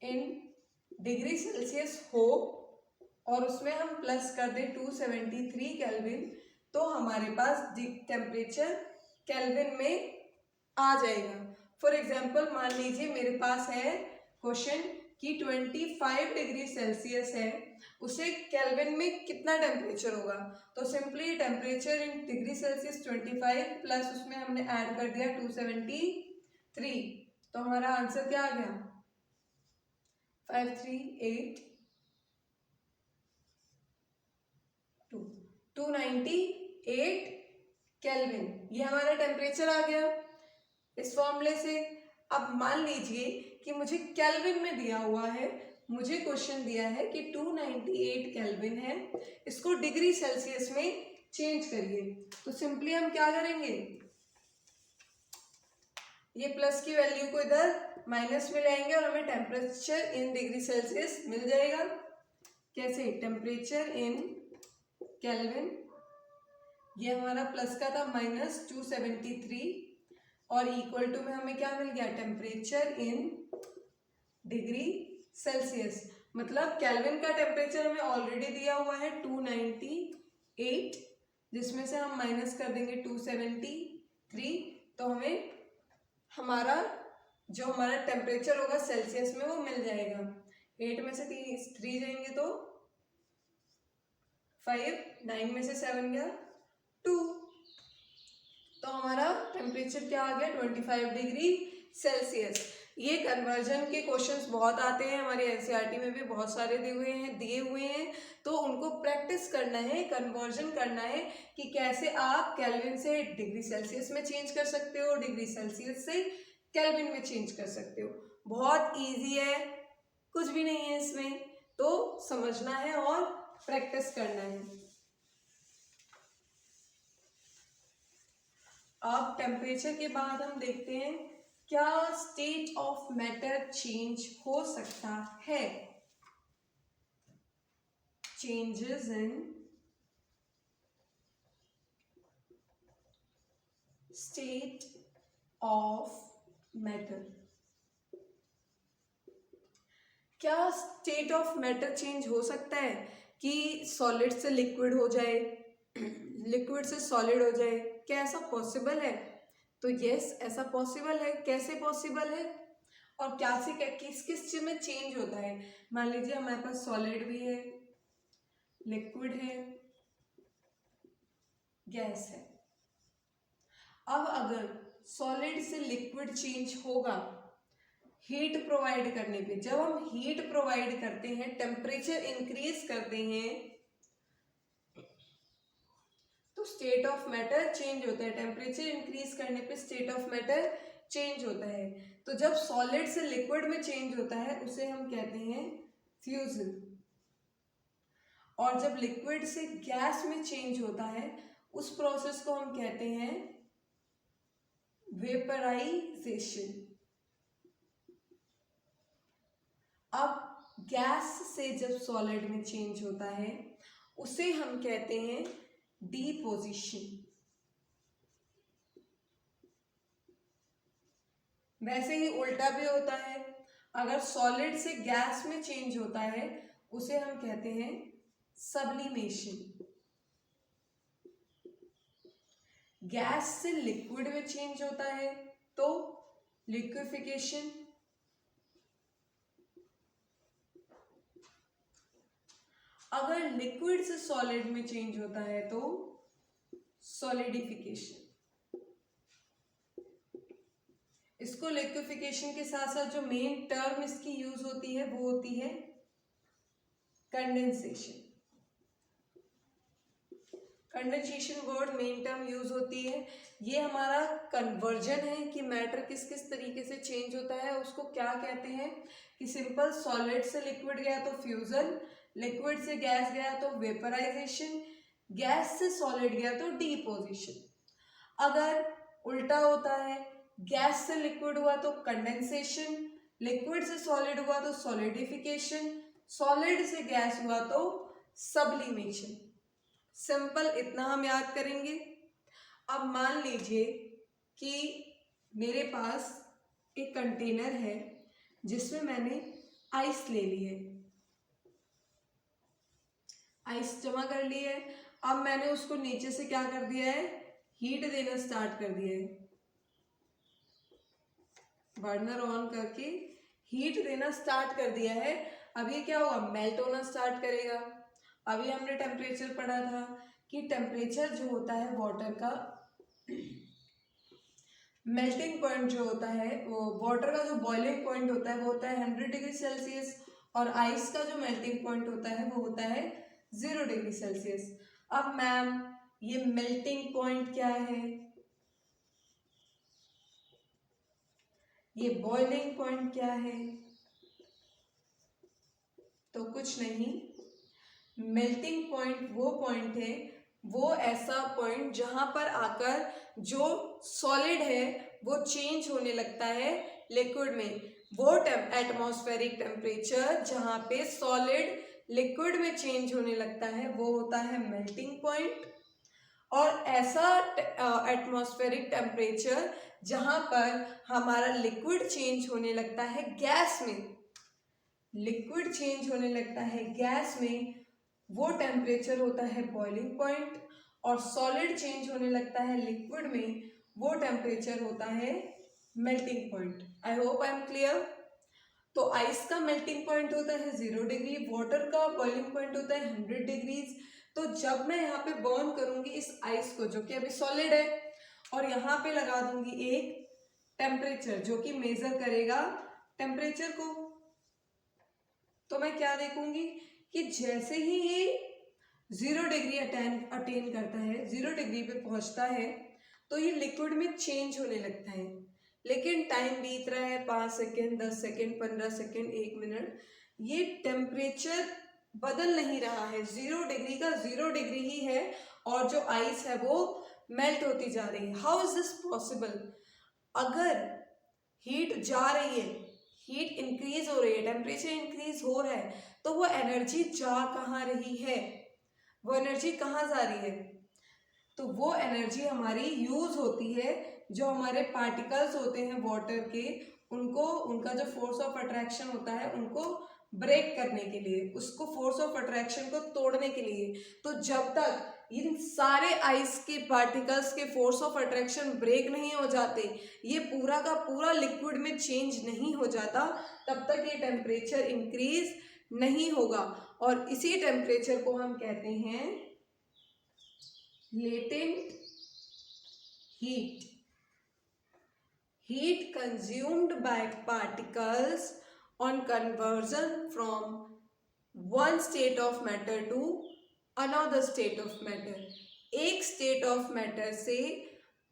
इन डिग्री सेल्सियस हो और उसमें हम प्लस कर दें 273 केल्विन, तो हमारे पास टेम्परेचर केल्विन में आ जाएगा। फॉर एग्जाम्पल मान लीजिए मेरे पास है क्वेश्चन कि 25 डिग्री सेल्सियस है, उसे केल्विन में कितना टेम्परेचर होगा? तो simply temperature in degree Celsius 25 plus उसमें हमने ऐड कर दिया 273, तो हमारा आंसर क्या आ गया? 298 केल्विन, ये हमारा टेम्परेचर आ गया इस फॉर्मूले से। अब मान लीजिए कि मुझे केल्विन में दिया हुआ है, मुझे क्वेश्चन दिया है कि 298 केल्विन है, इसको डिग्री सेल्सियस में चेंज करिए। तो सिंपली हम क्या करेंगे, ये प्लस की वैल्यू को इधर माइनस में लाएंगे और हमें टेम्परेचर इन डिग्री सेल्सियस मिल जाएगा। कैसे, टेम्परेचर इन केल्विन, ये हमारा प्लस का था -273 और इक्वल टू में हमें क्या मिल गया, टेम्परेचर इन डिग्री सेल्सियस। मतलब केल्विन का टेम्परेचर हमें ऑलरेडी दिया हुआ है 298, जिसमें से हम माइनस कर देंगे 273, तो हमें हमारा जो हमारा टेम्परेचर होगा सेल्सियस में वो मिल जाएगा। 8 में से 3 जाएंगे तो 5, 9 में से 7 गया 2, तो हमारा टेम्परेचर क्या आ गया, 25 डिग्री सेल्सियस। ये कन्वर्जन के क्वेश्चंस बहुत आते हैं हमारे एनसीईआरटी में भी, बहुत सारे दिए हुए हैं, तो उनको प्रैक्टिस करना है, कन्वर्जन करना है कि कैसे आप केल्विन से डिग्री सेल्सियस में चेंज कर सकते हो, डिग्री सेल्सियस से केल्विन में चेंज कर सकते हो। बहुत इजी है, कुछ भी नहीं है इसमें, तो समझना है और प्रैक्टिस करना है। अब टेम्परेचर के बाद हम देखते हैं क्या स्टेट ऑफ मैटर चेंज हो सकता है। Changes in state of matter, क्या स्टेट ऑफ मैटर चेंज हो सकता है कि सॉलिड से लिक्विड हो जाए, लिक्विड से सॉलिड हो जाए, क्या ऐसा पॉसिबल है? तो यस, ऐसा पॉसिबल है। कैसे पॉसिबल है और क्या से क्या किस किस चीज में चेंज होता है? मान लीजिए हमारे पास सॉलिड भी है, लिक्विड है, गैस है। अब अगर सॉलिड से लिक्विड चेंज होगा हीट प्रोवाइड करने पे, जब हम हीट प्रोवाइड करते हैं, टेम्परेचर इंक्रीज करते हैं, तो स्टेट ऑफ मैटर चेंज होता है। टेम्परेचर इंक्रीज करने पे स्टेट ऑफ मैटर चेंज होता है। तो जब सॉलिड से लिक्विड में चेंज होता है उसे हम कहते हैं फ्यूजन, और जब लिक्विड से गैस में चेंज होता है उस प्रोसेस को हम कहते हैं वेपराइजेशन। अब गैस से जब सॉलिड में चेंज होता है उसे हम कहते हैं डिपोजिशन। वैसे ही उल्टा भी होता है, अगर सॉलिड से गैस में चेंज होता है उसे हम कहते हैं सब्लिमेशन। गैस से लिक्विड में चेंज होता है तो लिक्विफिकेशन, अगर लिक्विड से सॉलिड में चेंज होता है तो सॉलिडिफिकेशन। इसको लिक्विफिकेशन के साथ साथ जो मेन टर्म इसकी यूज होती है वो होती है condensation. Condensation word main term use होती है। ये हमारा कन्वर्जन है कि मैटर किस किस तरीके से चेंज होता है, उसको क्या कहते हैं कि सिंपल सॉलिड से लिक्विड गया तो फ्यूजन, लिक्विड से गैस गया तो वेपराइजेशन, गैस से सॉलिड गया तो डिपोजिशन। अगर उल्टा होता है, गैस से लिक्विड हुआ तो कंडेंसेशन, लिक्विड से सॉलिड हुआ तो सॉलिडिफिकेशन, सॉलिड से गैस हुआ तो सब्लिमेशन। सिंपल इतना हम याद करेंगे। अब मान लीजिए कि मेरे पास एक कंटेनर है जिसमें मैंने आइस ले ली है, आइस जमा कर ली है। अब मैंने उसको नीचे से क्या कर दिया है, हीट देना स्टार्ट कर दिया है, बर्नर ऑन करके हीट देना स्टार्ट कर दिया है। अब ये क्या होगा, मेल्ट होना स्टार्ट करेगा। अभी हमने टेम्परेचर पढ़ा था कि टेम्परेचर जो होता है वाटर का, मेल्टिंग पॉइंट जो होता है वो वाटर का जो बॉइलिंग पॉइंट होता है वो होता है 100 डिग्री सेल्सियस, और आइस का जो मेल्टिंग पॉइंट होता है वो होता है 0 डिग्री सेल्सियस। अब मैम ये मेल्टिंग पॉइंट क्या है, ये बॉइलिंग पॉइंट क्या है? तो कुछ नहीं, मेल्टिंग पॉइंट वो पॉइंट है, वो ऐसा पॉइंट जहां पर आकर जो सॉलिड है वो चेंज होने लगता है लिक्विड में। वो एटमॉस्फेरिक टेम्परेचर जहां पे सॉलिड लिक्विड में चेंज होने लगता है वो होता है मेल्टिंग पॉइंट। और ऐसा एटमॉस्फेरिक टेम्परेचर जहां पर हमारा लिक्विड चेंज होने लगता है गैस में, लिक्विड चेंज होने लगता है गैस में, वो टेम्परेचर होता है बॉइलिंग पॉइंट। और सॉलिड चेंज होने लगता है लिक्विड में, वो टेम्परेचर होता है melting point. I hope I am clear. तो आइस का मेल्टिंग पॉइंट होता है 0 डिग्री, वाटर का बॉइलिंग पॉइंट होता है 100 डिग्रीज। तो जब मैं यहाँ पे बर्न करूंगी इस आइस को जो कि अभी सॉलिड है, और यहाँ पे लगा दूंगी एक टेम्परेचर जो कि मेजर करेगा टेम्परेचर को, तो मैं क्या देखूंगी कि जैसे ही ये 0 डिग्री अटेन करता है, 0 डिग्री पे पहुंचता है, तो ये लिक्विड में चेंज होने लगता है। लेकिन टाइम बीत रहा है 5 सेकेंड, 10 सेकेंड, 15 सेकेंड, 1 मिनट, ये टेम्परेचर बदल नहीं रहा है, 0 डिग्री का 0 डिग्री ही है, और जो आइस है वो मेल्ट होती जा रही है। How is this possible? अगर हीट जा रही है, हीट इंक्रीज हो रही है, टेम्परेचर इंक्रीज हो रहा है, तो वो एनर्जी जा कहाँ रही है, वो एनर्जी कहाँ जा रही है? तो वो एनर्जी हमारी यूज होती है, जो हमारे पार्टिकल्स होते हैं वाटर के, उनको, उनका जो फोर्स ऑफ अट्रैक्शन होता है उनको ब्रेक करने के लिए, उसको फोर्स ऑफ अट्रैक्शन को तोड़ने के लिए। तो जब तक इन सारे आइस के पार्टिकल्स के फोर्स ऑफ अट्रैक्शन ब्रेक नहीं हो जाते, ये पूरा का पूरा लिक्विड में चेंज नहीं हो जाता, तब तक ये टेम्परेचर इंक्रीज नहीं होगा। और इसी टेम्परेचर को हम कहते हैं latent heat. Heat consumed by particles on conversion from one state of matter to another state of matter। एक state of matter से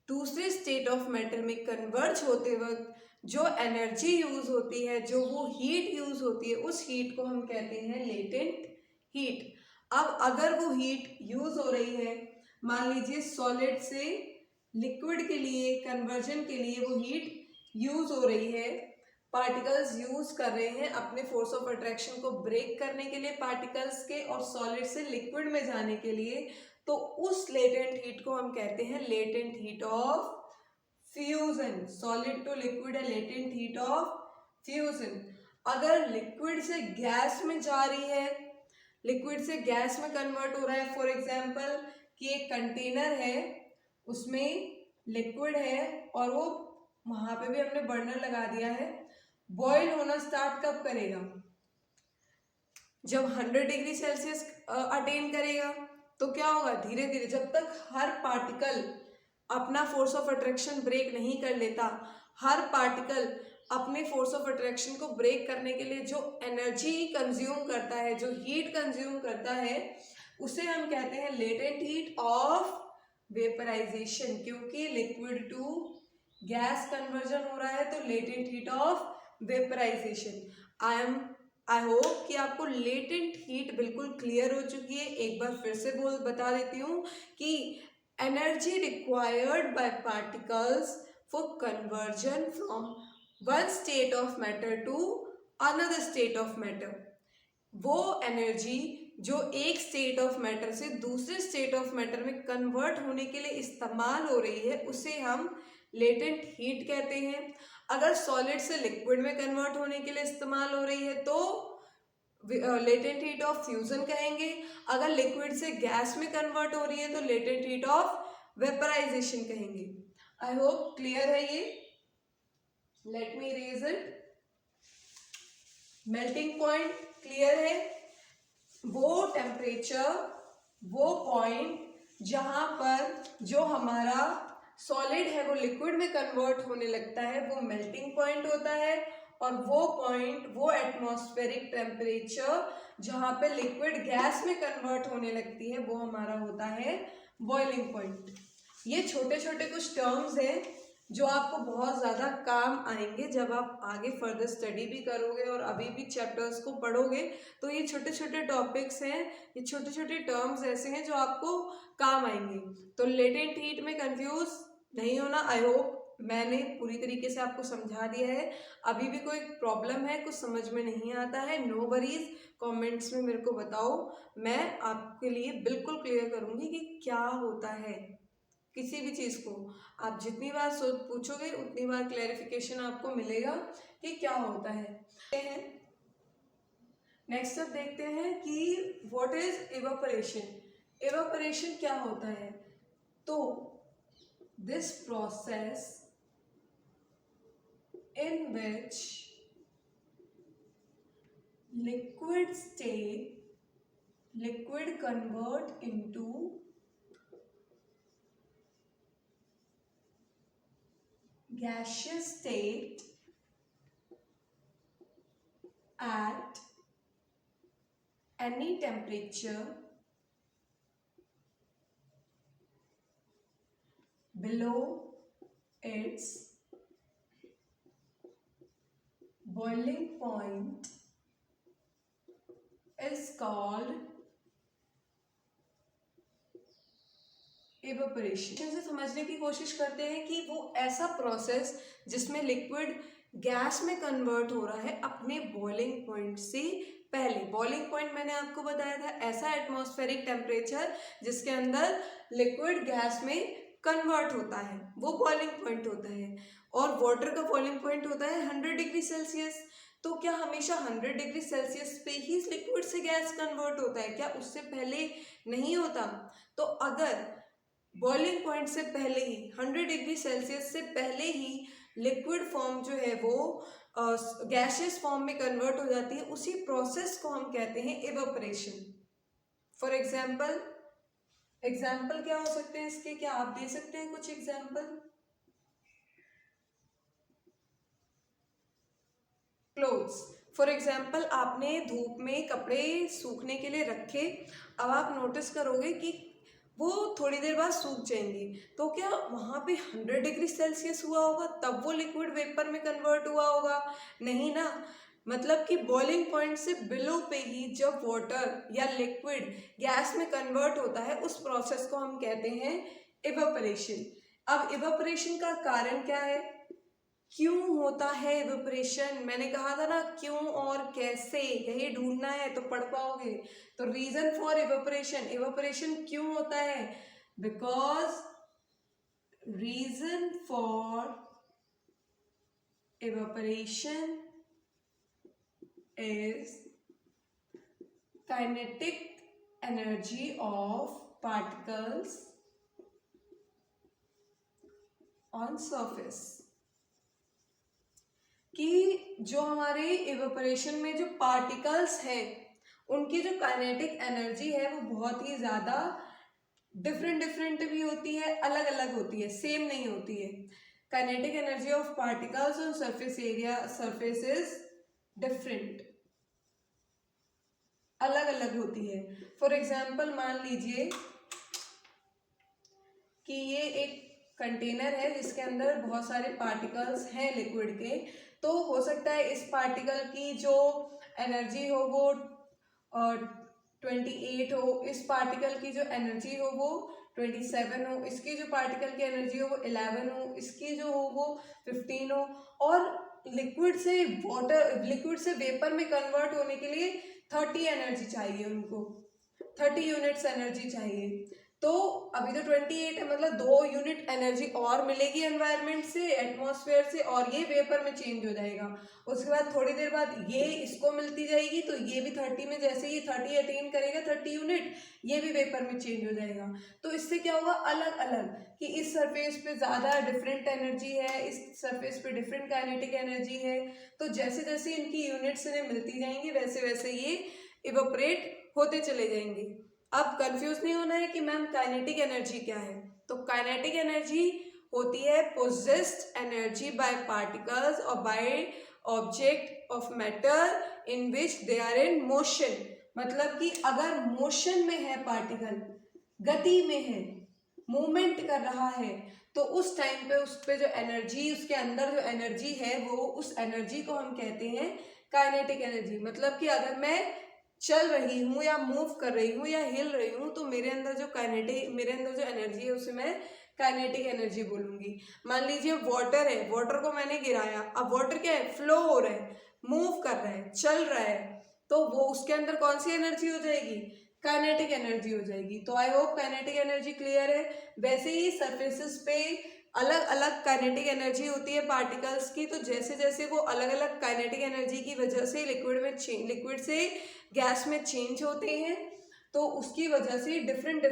दूसरे state of matter में कन्वर्ज होते वक्त जो एनर्जी यूज होती है, जो वो हीट यूज होती है, उस हीट को हम कहते हैं लेटेंट हीट। अब अगर वो हीट यूज हो रही है, मान लीजिए सॉलिड से लिक्विड के लिए कन्वर्जन के लिए वो हीट यूज हो रही है, पार्टिकल्स यूज कर रहे हैं अपने फोर्स ऑफ अट्रैक्शन को ब्रेक करने के लिए पार्टिकल्स के, और सॉलिड से लिक्विड में जाने के लिए, तो उस लेटेंट हीट को हम कहते हैं latent heat of fusion. Solid to liquid है लेटेंट हीट ऑफ फ्यूजन। अगर लिक्विड से गैस में जा रही है, लिक्विड से गैस में कन्वर्ट हो रहा है, फॉर एग्जाम्पल कि एक कंटेनर है, उसमें लिक्विड है और वो वहां पे भी हमने बर्नर लगा दिया है, बॉईल होना स्टार्ट कब करेगा? जब 100 डिग्री सेल्सियस अटेन करेगा। तो क्या होगा? धीरे धीरे, जब तक हर पार्टिकल अपना फोर्स ऑफ अट्रैक्शन ब्रेक नहीं कर लेता, हर पार्टिकल अपने फोर्स ऑफ अट्रैक्शन को ब्रेक करने के लिए जो एनर्जी कंज्यूम करता है, जो हीट कंज्यूम करता है, उसे हम कहते हैं लेटेंट हीट ऑफ वेपराइजेशन। क्योंकि लिक्विड टू गैस कन्वर्जन हो रहा है, तो latent heat of vaporization. I hope कि आपको लेटेंट हीट बिल्कुल क्लियर हो चुकी है। एक बार फिर से बता देती हूँ कि energy required by particles for conversion from one state of matter to another state of matter, वो एनर्जी जो एक स्टेट ऑफ मैटर से दूसरे स्टेट ऑफ मैटर में कन्वर्ट होने के लिए इस्तेमाल हो रही है, उसे हम लेटेंट हीट कहते हैं। अगर सॉलिड से लिक्विड में कन्वर्ट होने के लिए इस्तेमाल हो रही है तो लेटेंट हीट ऑफ फ्यूजन कहेंगे। अगर लिक्विड से गैस में कन्वर्ट हो रही है तो लेटेंट हीट ऑफ वेपराइजेशन कहेंगे। आई होप क्लियर है ये। Let me erase it. Melting point clear है, वो टेम्परेचर, वो पॉइंट जहां पर जो हमारा सॉलिड है वो लिक्विड में कन्वर्ट होने लगता है, वो मेल्टिंग पॉइंट होता है। और वो पॉइंट, वो एटमॉस्फेरिक टेम्परेचर जहाँ पे लिक्विड गैस में कन्वर्ट होने लगती है, वो हमारा होता है बॉइलिंग पॉइंट। ये छोटे छोटे कुछ टर्म्स हैं जो आपको बहुत ज़्यादा काम आएंगे जब आप आगे फर्दर स्टडी भी करोगे और अभी भी चैप्टर्स को पढ़ोगे। तो ये छोटे छोटे टॉपिक्स हैं, ये छोटे छोटे टर्म्स ऐसे हैं जो आपको काम आएंगे। तो लेटेंट हीट में कंफ्यूज नहीं होना। आई होप मैंने पूरी तरीके से आपको समझा दिया है। अभी भी कोई प्रॉब्लम है, कुछ समझ में नहीं आता है, नो वरीज, कमेंट्स में मेरे को बताओ, मैं आपके लिए बिल्कुल क्लियर करूँगी कि क्या होता है। किसी भी चीज़ को आप जितनी बार सोच पूछोगे उतनी बार क्लैरिफिकेशन आपको मिलेगा कि क्या होता है। नेक्स्ट अब देखते हैं कि व्हाट इज इवापोरेशन। इवापोरेशन क्या होता है? तो this process in which liquid convert into gaseous state at any temperature below its boiling point is called evaporation. से समझने की कोशिश करते हैं कि वो ऐसा प्रोसेस जिसमें लिक्विड गैस में कन्वर्ट हो रहा है अपने बॉइलिंग पॉइंट से पहले। बॉइलिंग पॉइंट मैंने आपको बताया था, ऐसा एटमॉस्फेरिक टेम्परेचर जिसके अंदर लिक्विड गैस में कन्वर्ट होता है, वो बॉइलिंग पॉइंट होता है। और वाटर का बॉइलिंग पॉइंट होता है 100 डिग्री सेल्सियस। तो क्या हमेशा 100 डिग्री सेल्सियस पे ही लिक्विड से गैस कन्वर्ट होता है? क्या उससे पहले नहीं होता? तो अगर बॉइलिंग पॉइंट से पहले ही 100 डिग्री सेल्सियस से पहले ही लिक्विड फॉर्म जो है वो गैसियस फॉर्म में कन्वर्ट हो जाती है, उसी प्रोसेस को हम कहते हैं इवेपोरेशन। फॉर एग्जाम्पल क्या हो सकते हैं इसके? क्या आप दे सकते हैं कुछ एग्जाम्पल? क्लोथ्स। फॉर एग्जाम्पल आपने धूप में कपड़े सूखने के लिए रखे, अब आप नोटिस करोगे कि वो थोड़ी देर बाद सूख जाएंगे। तो क्या वहाँ पे 100 डिग्री सेल्सियस हुआ होगा तब वो लिक्विड वेपर में कन्वर्ट हुआ होगा? नहीं ना। मतलब कि बॉइलिंग पॉइंट से बिलो पे ही जब वाटर या लिक्विड गैस में कन्वर्ट होता है, उस प्रोसेस को हम कहते हैं इवेपोरेशन। अब इवेपोरेशन का कारण क्या है? क्यों होता है इवेपोरेशन? मैंने कहा था ना, क्यों और कैसे, यही ढूंढना है तो पढ़ पाओगे। तो रीजन फॉर इवेपोरेशन, इवेपोरेशन क्यों होता है? Because reason for evaporation is kinetic energy of particles on surface। कि जो हमारे इवेपोरेशन में जो पार्टिकल्स हैं उनकी जो काइनेटिक एनर्जी है वो बहुत ही ज़्यादा डिफरेंट भी होती है, अलग अलग होती है, सेम नहीं होती है। Kinetic energy of particles on surface is different, अलग अलग होती है। फॉर एग्जाम्पल मान लीजिए कि ये एक कंटेनर है जिसके अंदर बहुत सारे पार्टिकल्स हैं लिक्विड के। तो हो सकता है इस पार्टिकल की जो एनर्जी हो वो 28 हो, इस पार्टिकल की जो एनर्जी हो वो 27 हो, इसकी जो पार्टिकल की एनर्जी हो वो 11 हो, इसकी जो हो वो 15 हो। और लिक्विड से वेपर में कन्वर्ट होने के लिए 30 एनर्जी चाहिए उनको, 30 यूनिट्स एनर्जी चाहिए। तो अभी तो 28 है, मतलब 2 यूनिट एनर्जी और मिलेगी एनवायरनमेंट से, एटमॉस्फेयर से, और ये वेपर में चेंज हो जाएगा। उसके बाद थोड़ी देर बाद ये इसको मिलती जाएगी, तो ये भी 30 में, जैसे ये 30 अटेन करेगा 30 यूनिट, ये भी वेपर में चेंज हो जाएगा। तो इससे क्या होगा, अलग अलग, कि इस सरफेस पे ज़्यादा डिफरेंट एनर्जी है, इस सरफेस पे डिफरेंट काइनेटिक एनर्जी है। तो जैसे जैसे इनकी यूनिट्स इन्हें मिलती जाएंगी वैसे वैसे ये इवेपोरेट होते चले जाएंगे। अब कंफ्यूज नहीं होना है कि मैम काइनेटिक एनर्जी क्या है। तो काइनेटिक एनर्जी होती है पोजेस्ड एनर्जी बाय पार्टिकल्स और by object of matter in which they are in motion. मतलब कि अगर मोशन में है पार्टिकल, गति में है, मूवमेंट कर रहा है, तो उस टाइम पे उस पे जो एनर्जी, उसके अंदर जो एनर्जी है, वो उस एनर्जी को हम कहते हैं काइनेटिक एनर्जी। मतलब कि अगर मैं चल रही हूँ या मूव कर रही हूँ या हिल रही हूँ, तो मेरे अंदर जो एनर्जी है उसे मैं काइनेटिक एनर्जी बोलूंगी। मान लीजिए वाटर है, वाटर को मैंने गिराया, अब वाटर क्या है, फ्लो हो रहा है, मूव कर रहा है, चल रहा है, तो वो उसके अंदर कौन सी एनर्जी हो जाएगी, काइनेटिक एनर्जी हो जाएगी। तो I hope kinetic energy clear है। वैसे ही सरफेसेस पे अलग अलग काइनेटिक एनर्जी होती है पार्टिकल्स की, तो जैसे जैसे वो अलग अलग काइनेटिक एनर्जी की वजह से लिक्विड से गैस में चेंज होते हैं, तो उसकी वजह से डिफरेंट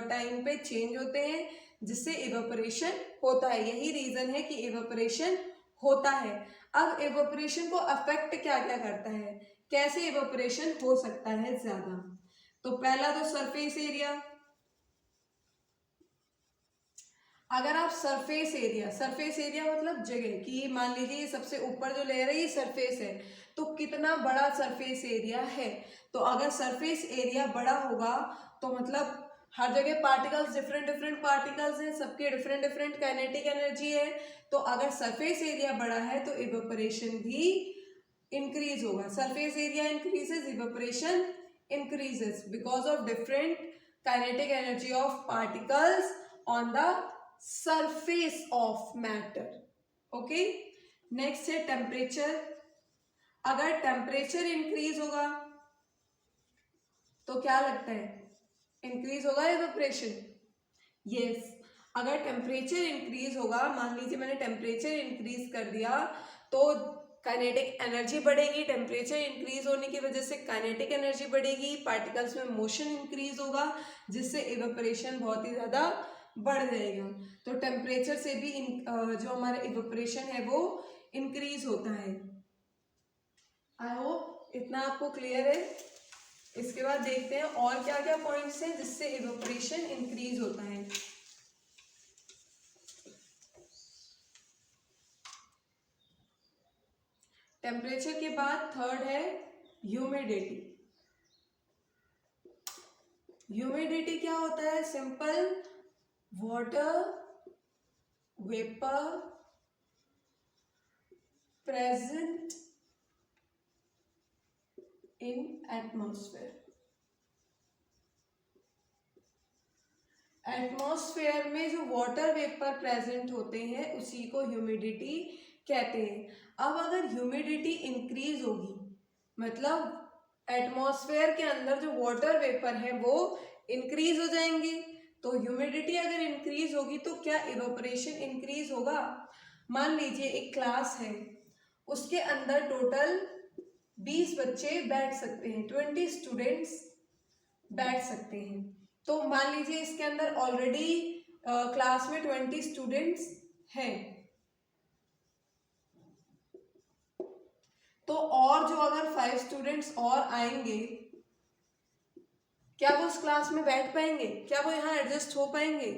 टाइम पे चेंज होते हैं, जिससे इवेपोरेशन होता है। यही रीजन है कि इवेपोरेशन होता है। अब इवेपोरेशन को अफेक्ट क्या क्या करता है, कैसे इवेपोरेशन हो सकता है ज्यादा। तो पहला तो सरफेस एरिया। अगर आप सरफेस एरिया मतलब जगह कि मान लीजिए सबसे ऊपर जो लेयर है ये सरफेस है, तो कितना बड़ा सरफेस एरिया है। तो अगर सरफेस एरिया बड़ा होगा तो मतलब हर जगह पार्टिकल्स, डिफरेंट पार्टिकल्स हैं, सबके डिफरेंट काइनेटिक एनर्जी है। तो अगर सरफेस एरिया बड़ा है तो इवेपोरेशन भी इंक्रीज होगा। Surface area increases, evaporation increases because of different kinetic energy of particles on the surface of matter. Okay, next है टेम्परेचर। अगर टेम्परेचर इंक्रीज होगा तो क्या लगता है, इंक्रीज होगा इवेपोरेशन। यस, अगर टेम्परेचर इंक्रीज होगा, मान लीजिए मैंने टेम्परेचर इंक्रीज कर दिया तो काइनेटिक एनर्जी बढ़ेगी। टेम्परेचर इंक्रीज होने की वजह से काइनेटिक एनर्जी बढ़ेगी, पार्टिकल्स में मोशन इंक्रीज होगा, जिससे इवेपोरेशन बहुत ही ज़्यादा बढ़ जाएगा। तो टेम्परेचर से भी जो हमारा इवेपोरेशन है वो इंक्रीज होता है। आई होप इतना आपको क्लियर है। इसके बाद देखते हैं और क्या क्या पॉइंट्स हैं जिससे इवेपोरेशन इंक्रीज होता है। टेम्परेचर के बाद थर्ड है ह्यूमिडिटी। ह्यूमिडिटी क्या होता है, simple water vapour present in atmosphere. Atmosphere में जो वाटर वेपर प्रेजेंट होते हैं उसी को ह्यूमिडिटी कहते हैं। अब अगर ह्यूमिडिटी इंक्रीज होगी, मतलब एटमॉस्फेयर के अंदर जो वाटर वेपर है वो इंक्रीज हो जाएंगे, तो ह्यूमिडिटी अगर इंक्रीज होगी तो क्या इवेपोरेशन इंक्रीज होगा। मान लीजिए एक क्लास है, उसके अंदर टोटल 20 बच्चे बैठ सकते हैं, 20 स्टूडेंट्स बैठ सकते हैं। तो मान लीजिए इसके अंदर ऑलरेडी क्लास में 20 स्टूडेंट्स हैं, तो और जो अगर 5 स्टूडेंट्स और आएंगे, क्या वो उस क्लास में बैठ पाएंगे, क्या वो यहाँ एडजस्ट हो पाएंगे,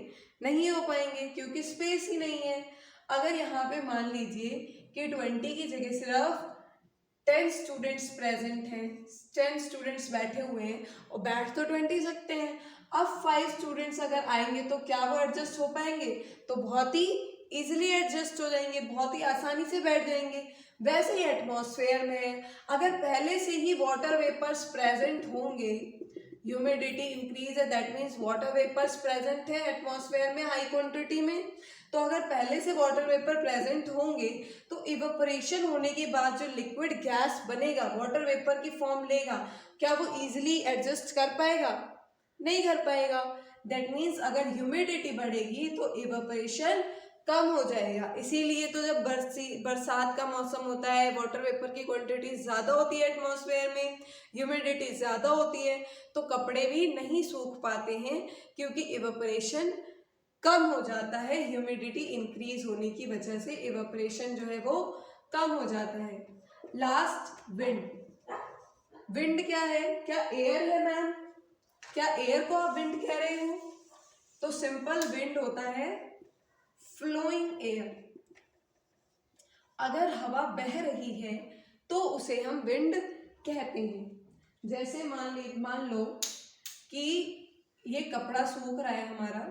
नहीं हो पाएंगे, क्योंकि स्पेस ही नहीं है। अगर यहाँ पे मान लीजिए कि 20 की जगह सिर्फ 10 स्टूडेंट्स प्रेजेंट हैं, 10 स्टूडेंट्स बैठे हुए हैं, और बैठ तो 20 सकते हैं। अब 5 स्टूडेंट्स अगर आएंगे तो क्या वो एडजस्ट हो पाएंगे, तो बहुत ही इजीली एडजस्ट हो जाएंगे, बहुत ही आसानी से बैठ जाएंगे। वैसे ही एटमॉस्फेयर में अगर पहले से ही वाटर वेपर्स प्रेजेंट होंगे, ह्यूमिडिटी इंक्रीज है, that means water vapours present है एटमॉस्फेयर में हाई क्वांटिटी में, तो अगर पहले से वाटर वेपर प्रेजेंट होंगे तो इवेपोरेशन होने के बाद जो लिक्विड गैस बनेगा, वाटर वेपर की फॉर्म लेगा, क्या वो इजीली एडजस्ट कर पाएगा, नहीं कर पाएगा। दैट मीन्स अगर ह्यूमिडिटी बढ़ेगी तो इवेपोरेशन कम हो जाएगा। इसीलिए तो जब बरसात का मौसम होता है, वाटर वेपर की क्वांटिटी ज़्यादा होती है एटमॉस्फेयर में, ह्यूमिडिटी ज़्यादा होती है, तो कपड़े भी नहीं सूख पाते हैं, क्योंकि इवेपोरेशन कम हो जाता है। ह्यूमिडिटी इंक्रीज होने की वजह से इवेपोरेशन जो है वो कम हो जाता है। Last, wind. विंड क्या है, क्या एयर है मैम, क्या एयर को आप विंड कह रहे हो, तो सिंपल विंड होता है फ्लोइंग एयर। अगर हवा बह रही है तो उसे हम विंड कहते हैं। जैसे मान लो कि ये कपड़ा सूख रहा है हमारा,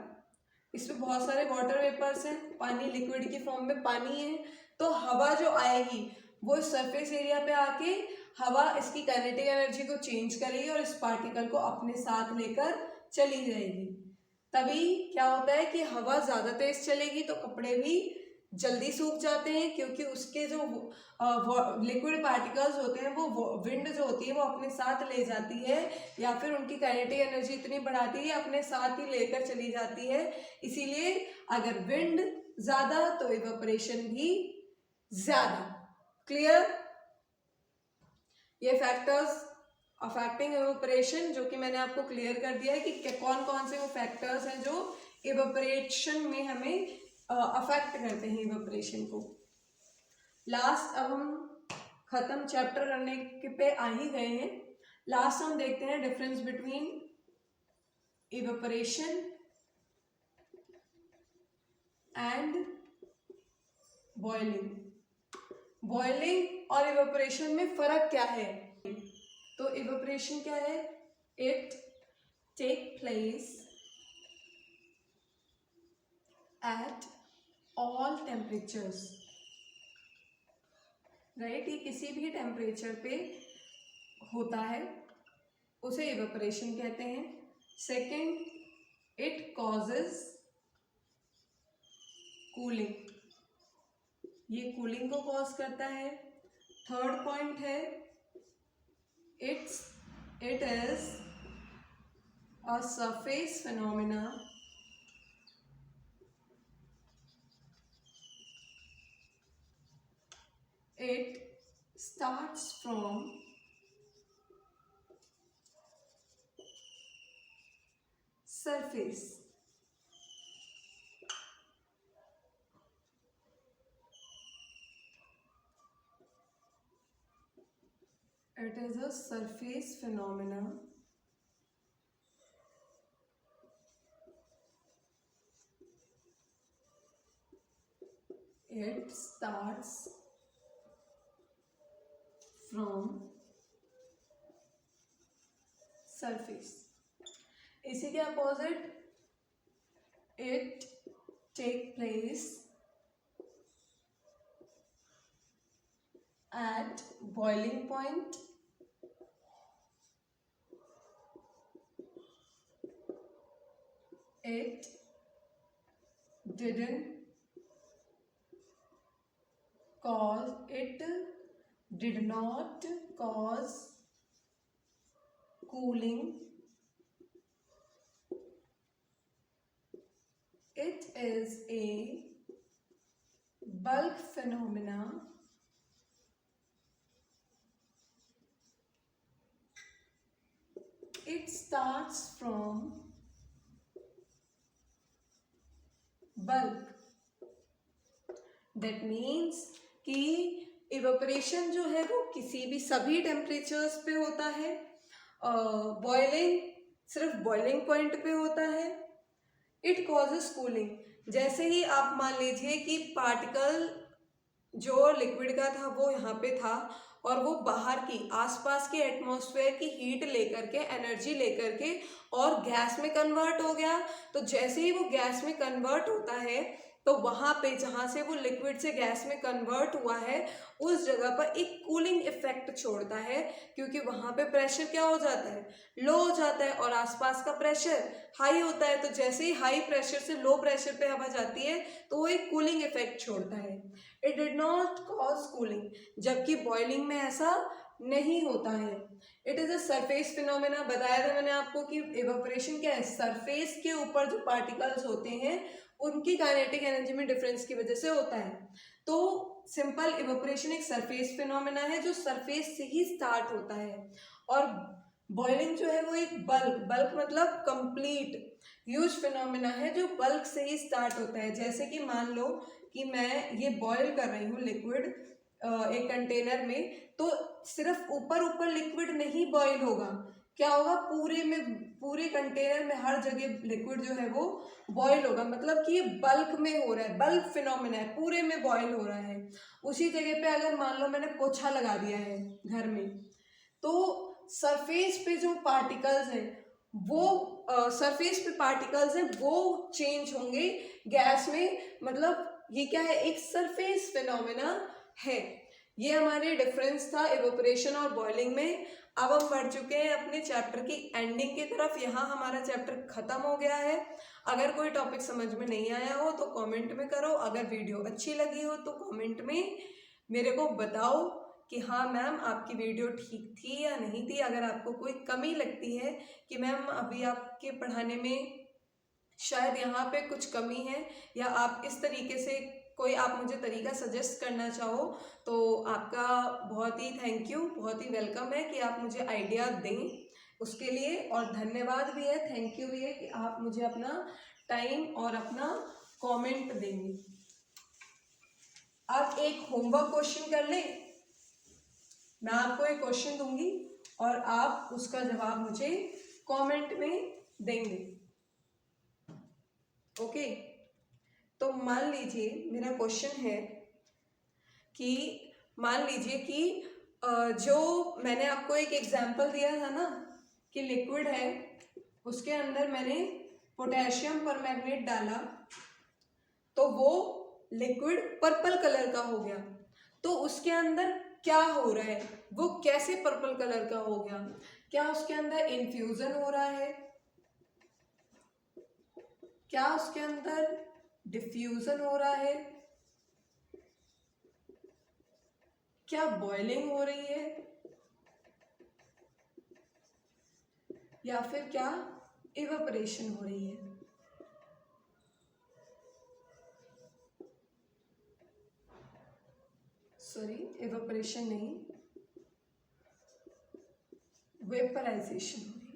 इसमें बहुत सारे वाटर वेपर्स हैं, पानी लिक्विड की फॉर्म में पानी है, तो हवा जो आएगी वो इस सरफेस एरिया पे आके हवा इसकी काइनेटिक एनर्जी को चेंज करेगी और इस पार्टिकल को अपने साथ लेकर चली जाएगी। तभी क्या होता है कि हवा ज़्यादा तेज चलेगी तो कपड़े भी जल्दी सूख जाते हैं, क्योंकि उसके जो लिक्विड पार्टिकल्स होते हैं वो विंड जो होती है वो अपने साथ ले जाती है, या फिर उनकी काइनेटिक एनर्जी इतनी बढ़ाती है अपने साथ ही लेकर चली जाती है। इसीलिए अगर विंड ज़्यादा तो इवेपोरेशन भी ज़्यादा। क्लियर? ये फैक्टर्स अफेक्टिंग इवेपोरेशन जो कि मैंने आपको क्लियर कर दिया है कि कौन कौन से वो फैक्टर्स हैं जो इवेपोरेशन में हमें अफेक्ट करते हैं इवेपोरेशन को। लास्ट, अब हम खत्म चैप्टर करने के पे आ ही गए हैं। लास्ट हम देखते हैं difference between evaporation and boiling. Boiling और इवेपोरेशन में फर्क क्या है? तो इवेपोरेशन क्या है? It take place at all temperatures, right? ये किसी भी टेम्परेचर पे होता है, उसे इवेपोरेशन कहते हैं। सेकेंड, इट कॉजेज कूलिंग, ये कूलिंग को कॉज करता है। थर्ड पॉइंट है it is a surface phenomena it starts from surface. It is a surface phenomena it starts from surface. इसी के opposite it take place at boiling point it did not cause cooling. It is a bulk phenomena it starts from bulk. That means कि इवेपोरेशन जो है वो किसी भी सभी टेम्परेचर्स पे होता है, बॉइलिंग सिर्फ बॉइलिंग पॉइंट पे होता है। इट कॉजेस कूलिंग, जैसे ही आप मान लीजिए कि पार्टिकल जो लिक्विड का था वो यहाँ पे था और वो बाहर की आसपास के एटमॉस्फेयर की हीट लेकर के, एनर्जी लेकर के और गैस में कन्वर्ट हो गया, तो जैसे ही वो गैस में कन्वर्ट होता है तो वहाँ पे जहाँ से वो लिक्विड से गैस में कन्वर्ट हुआ है उस जगह पर एक कूलिंग इफेक्ट छोड़ता है, क्योंकि वहाँ पे प्रेशर क्या हो जाता है? लो हो जाता है और आसपास का प्रेशर हाई होता है। तो जैसे ही हाई प्रेशर से लो प्रेशर पे हवा जाती है तो वो एक कूलिंग इफेक्ट छोड़ता है। It did not cause cooling, जबकि बॉइलिंग में ऐसा नहीं होता है। It is a surface phenomena. बताया था मैंने आपको कि इवेपोरेशन क्या है? सरफेस के ऊपर जो पार्टिकल्स होते हैं उनकी काइनेटिक एनर्जी में डिफरेंस की वजह से होता है। तो सिंपल इवेपोरेशन एक सरफेस फिनोमेना है जो सरफेस से ही स्टार्ट होता है, और बॉइलिंग जो है वो एक बल्क मतलब कंप्लीट ह्यूज फिनोमेना है जो बल्क से ही स्टार्ट होता है। जैसे कि मान लो कि मैं ये बॉयल कर रही हूँ लिक्विड एक कंटेनर में, तो सिर्फ ऊपर ऊपर लिक्विड नहीं बॉयल होगा, क्या होगा, पूरे कंटेनर में हर जगह लिक्विड जो है वो बॉईल होगा, मतलब कि ये बल्क में हो रहा है, बल्क फिनोमेना है, पूरे में बॉईल हो रहा है। उसी जगह पे अगर मान लो मैंने पोछा लगा दिया है घर में, तो सरफेस पे जो पार्टिकल्स हैं वो चेंज होंगे गैस में, मतलब ये क्या है, एक सरफेस फिनोमेना है। ये हमारे डिफरेंस था इवेपोरेशन और बॉइलिंग में। अब हम बढ़ चुके हैं अपने चैप्टर की एंडिंग की तरफ। यहाँ हमारा चैप्टर खत्म हो गया है। अगर कोई टॉपिक समझ में नहीं आया हो तो कमेंट में करो, अगर वीडियो अच्छी लगी हो तो कमेंट में मेरे को बताओ कि हाँ मैम आपकी वीडियो ठीक थी या नहीं थी। अगर आपको कोई कमी लगती है कि मैम अभी आपके पढ़ाने में शायद यहाँ पे कुछ कमी है, या आप इस तरीके से कोई आप मुझे तरीका सजेस्ट करना चाहो, तो आपका बहुत ही थैंक यू, बहुत ही वेलकम है कि आप मुझे आइडिया दें उसके लिए। और धन्यवाद भी है, थैंक यू भी है कि आप मुझे अपना टाइम और अपना कमेंट देंगे। आप एक होमवर्क क्वेश्चन कर लें। मैं आपको एक क्वेश्चन दूंगी और आप उसका जवाब मुझे कमेंट में देंगे। ओके, तो मान लीजिए मेरा क्वेश्चन है कि मान लीजिए कि जो मैंने आपको एक एग्जांपल दिया था ना कि लिक्विड है, उसके अंदर मैंने पोटेशियम परमैंगनेट डाला तो वो लिक्विड पर्पल कलर का हो गया। तो उसके अंदर क्या हो रहा है, वो कैसे पर्पल कलर का हो गया? क्या उसके अंदर इन्फ्यूजन हो रहा है, क्या उसके अंदर डिफ्यूजन हो रहा है, क्या बॉइलिंग हो रही है, या फिर क्या इवेपोरेशन हो रही है? सॉरी, इवेपोरेशन नहीं, वेपराइजेशन हो रही है।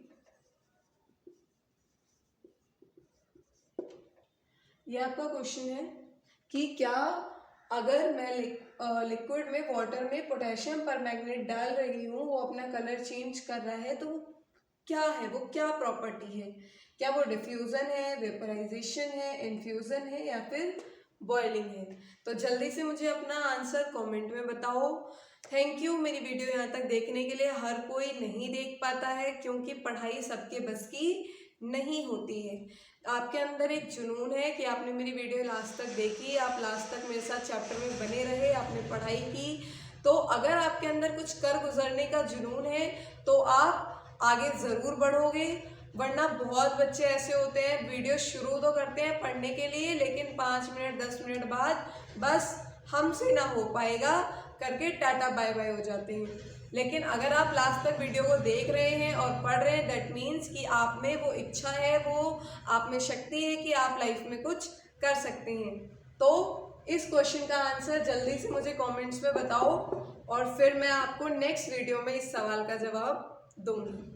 ये आपका क्वेश्चन है कि क्या अगर मैं लिक्विड में, वाटर में पोटेशियम परमैंगनेट डाल रही हूँ, वो अपना कलर चेंज कर रहा है, तो क्या है, वो क्या प्रॉपर्टी है? क्या वो डिफ्यूजन है, वेपराइजेशन है, इन्फ्यूजन है, या फिर बॉइलिंग है? तो जल्दी से मुझे अपना आंसर कमेंट में बताओ। थैंक यू मेरी वीडियो यहाँ तक देखने के लिए। हर कोई नहीं देख पाता है क्योंकि पढ़ाई सबके बस की नहीं होती है। आपके अंदर एक जुनून है कि आपने मेरी वीडियो लास्ट तक देखी, आप लास्ट तक मेरे साथ चैप्टर में बने रहे, आपने पढ़ाई की। तो अगर आपके अंदर कुछ कर गुजरने का जुनून है तो आप आगे ज़रूर बढ़ोगे। वरना बहुत बच्चे ऐसे होते हैं, वीडियो शुरू तो करते हैं पढ़ने के लिए, लेकिन 5 मिनट 10 मिनट बाद बस हमसे ना हो पाएगा करके टाटा बाय बाय हो जाते हैं। लेकिन अगर आप लास्ट तक वीडियो को देख रहे हैं और पढ़ रहे हैं, दैट मीन्स कि आप में वो इच्छा है, वो आप में शक्ति है कि आप लाइफ में कुछ कर सकते हैं। तो इस क्वेश्चन का आंसर जल्दी से मुझे कमेंट्स में बताओ और फिर मैं आपको नेक्स्ट वीडियो में इस सवाल का जवाब दूंगी।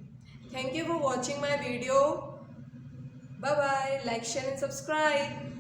Thank you for watching my video. Bye bye. Like, share and subscribe.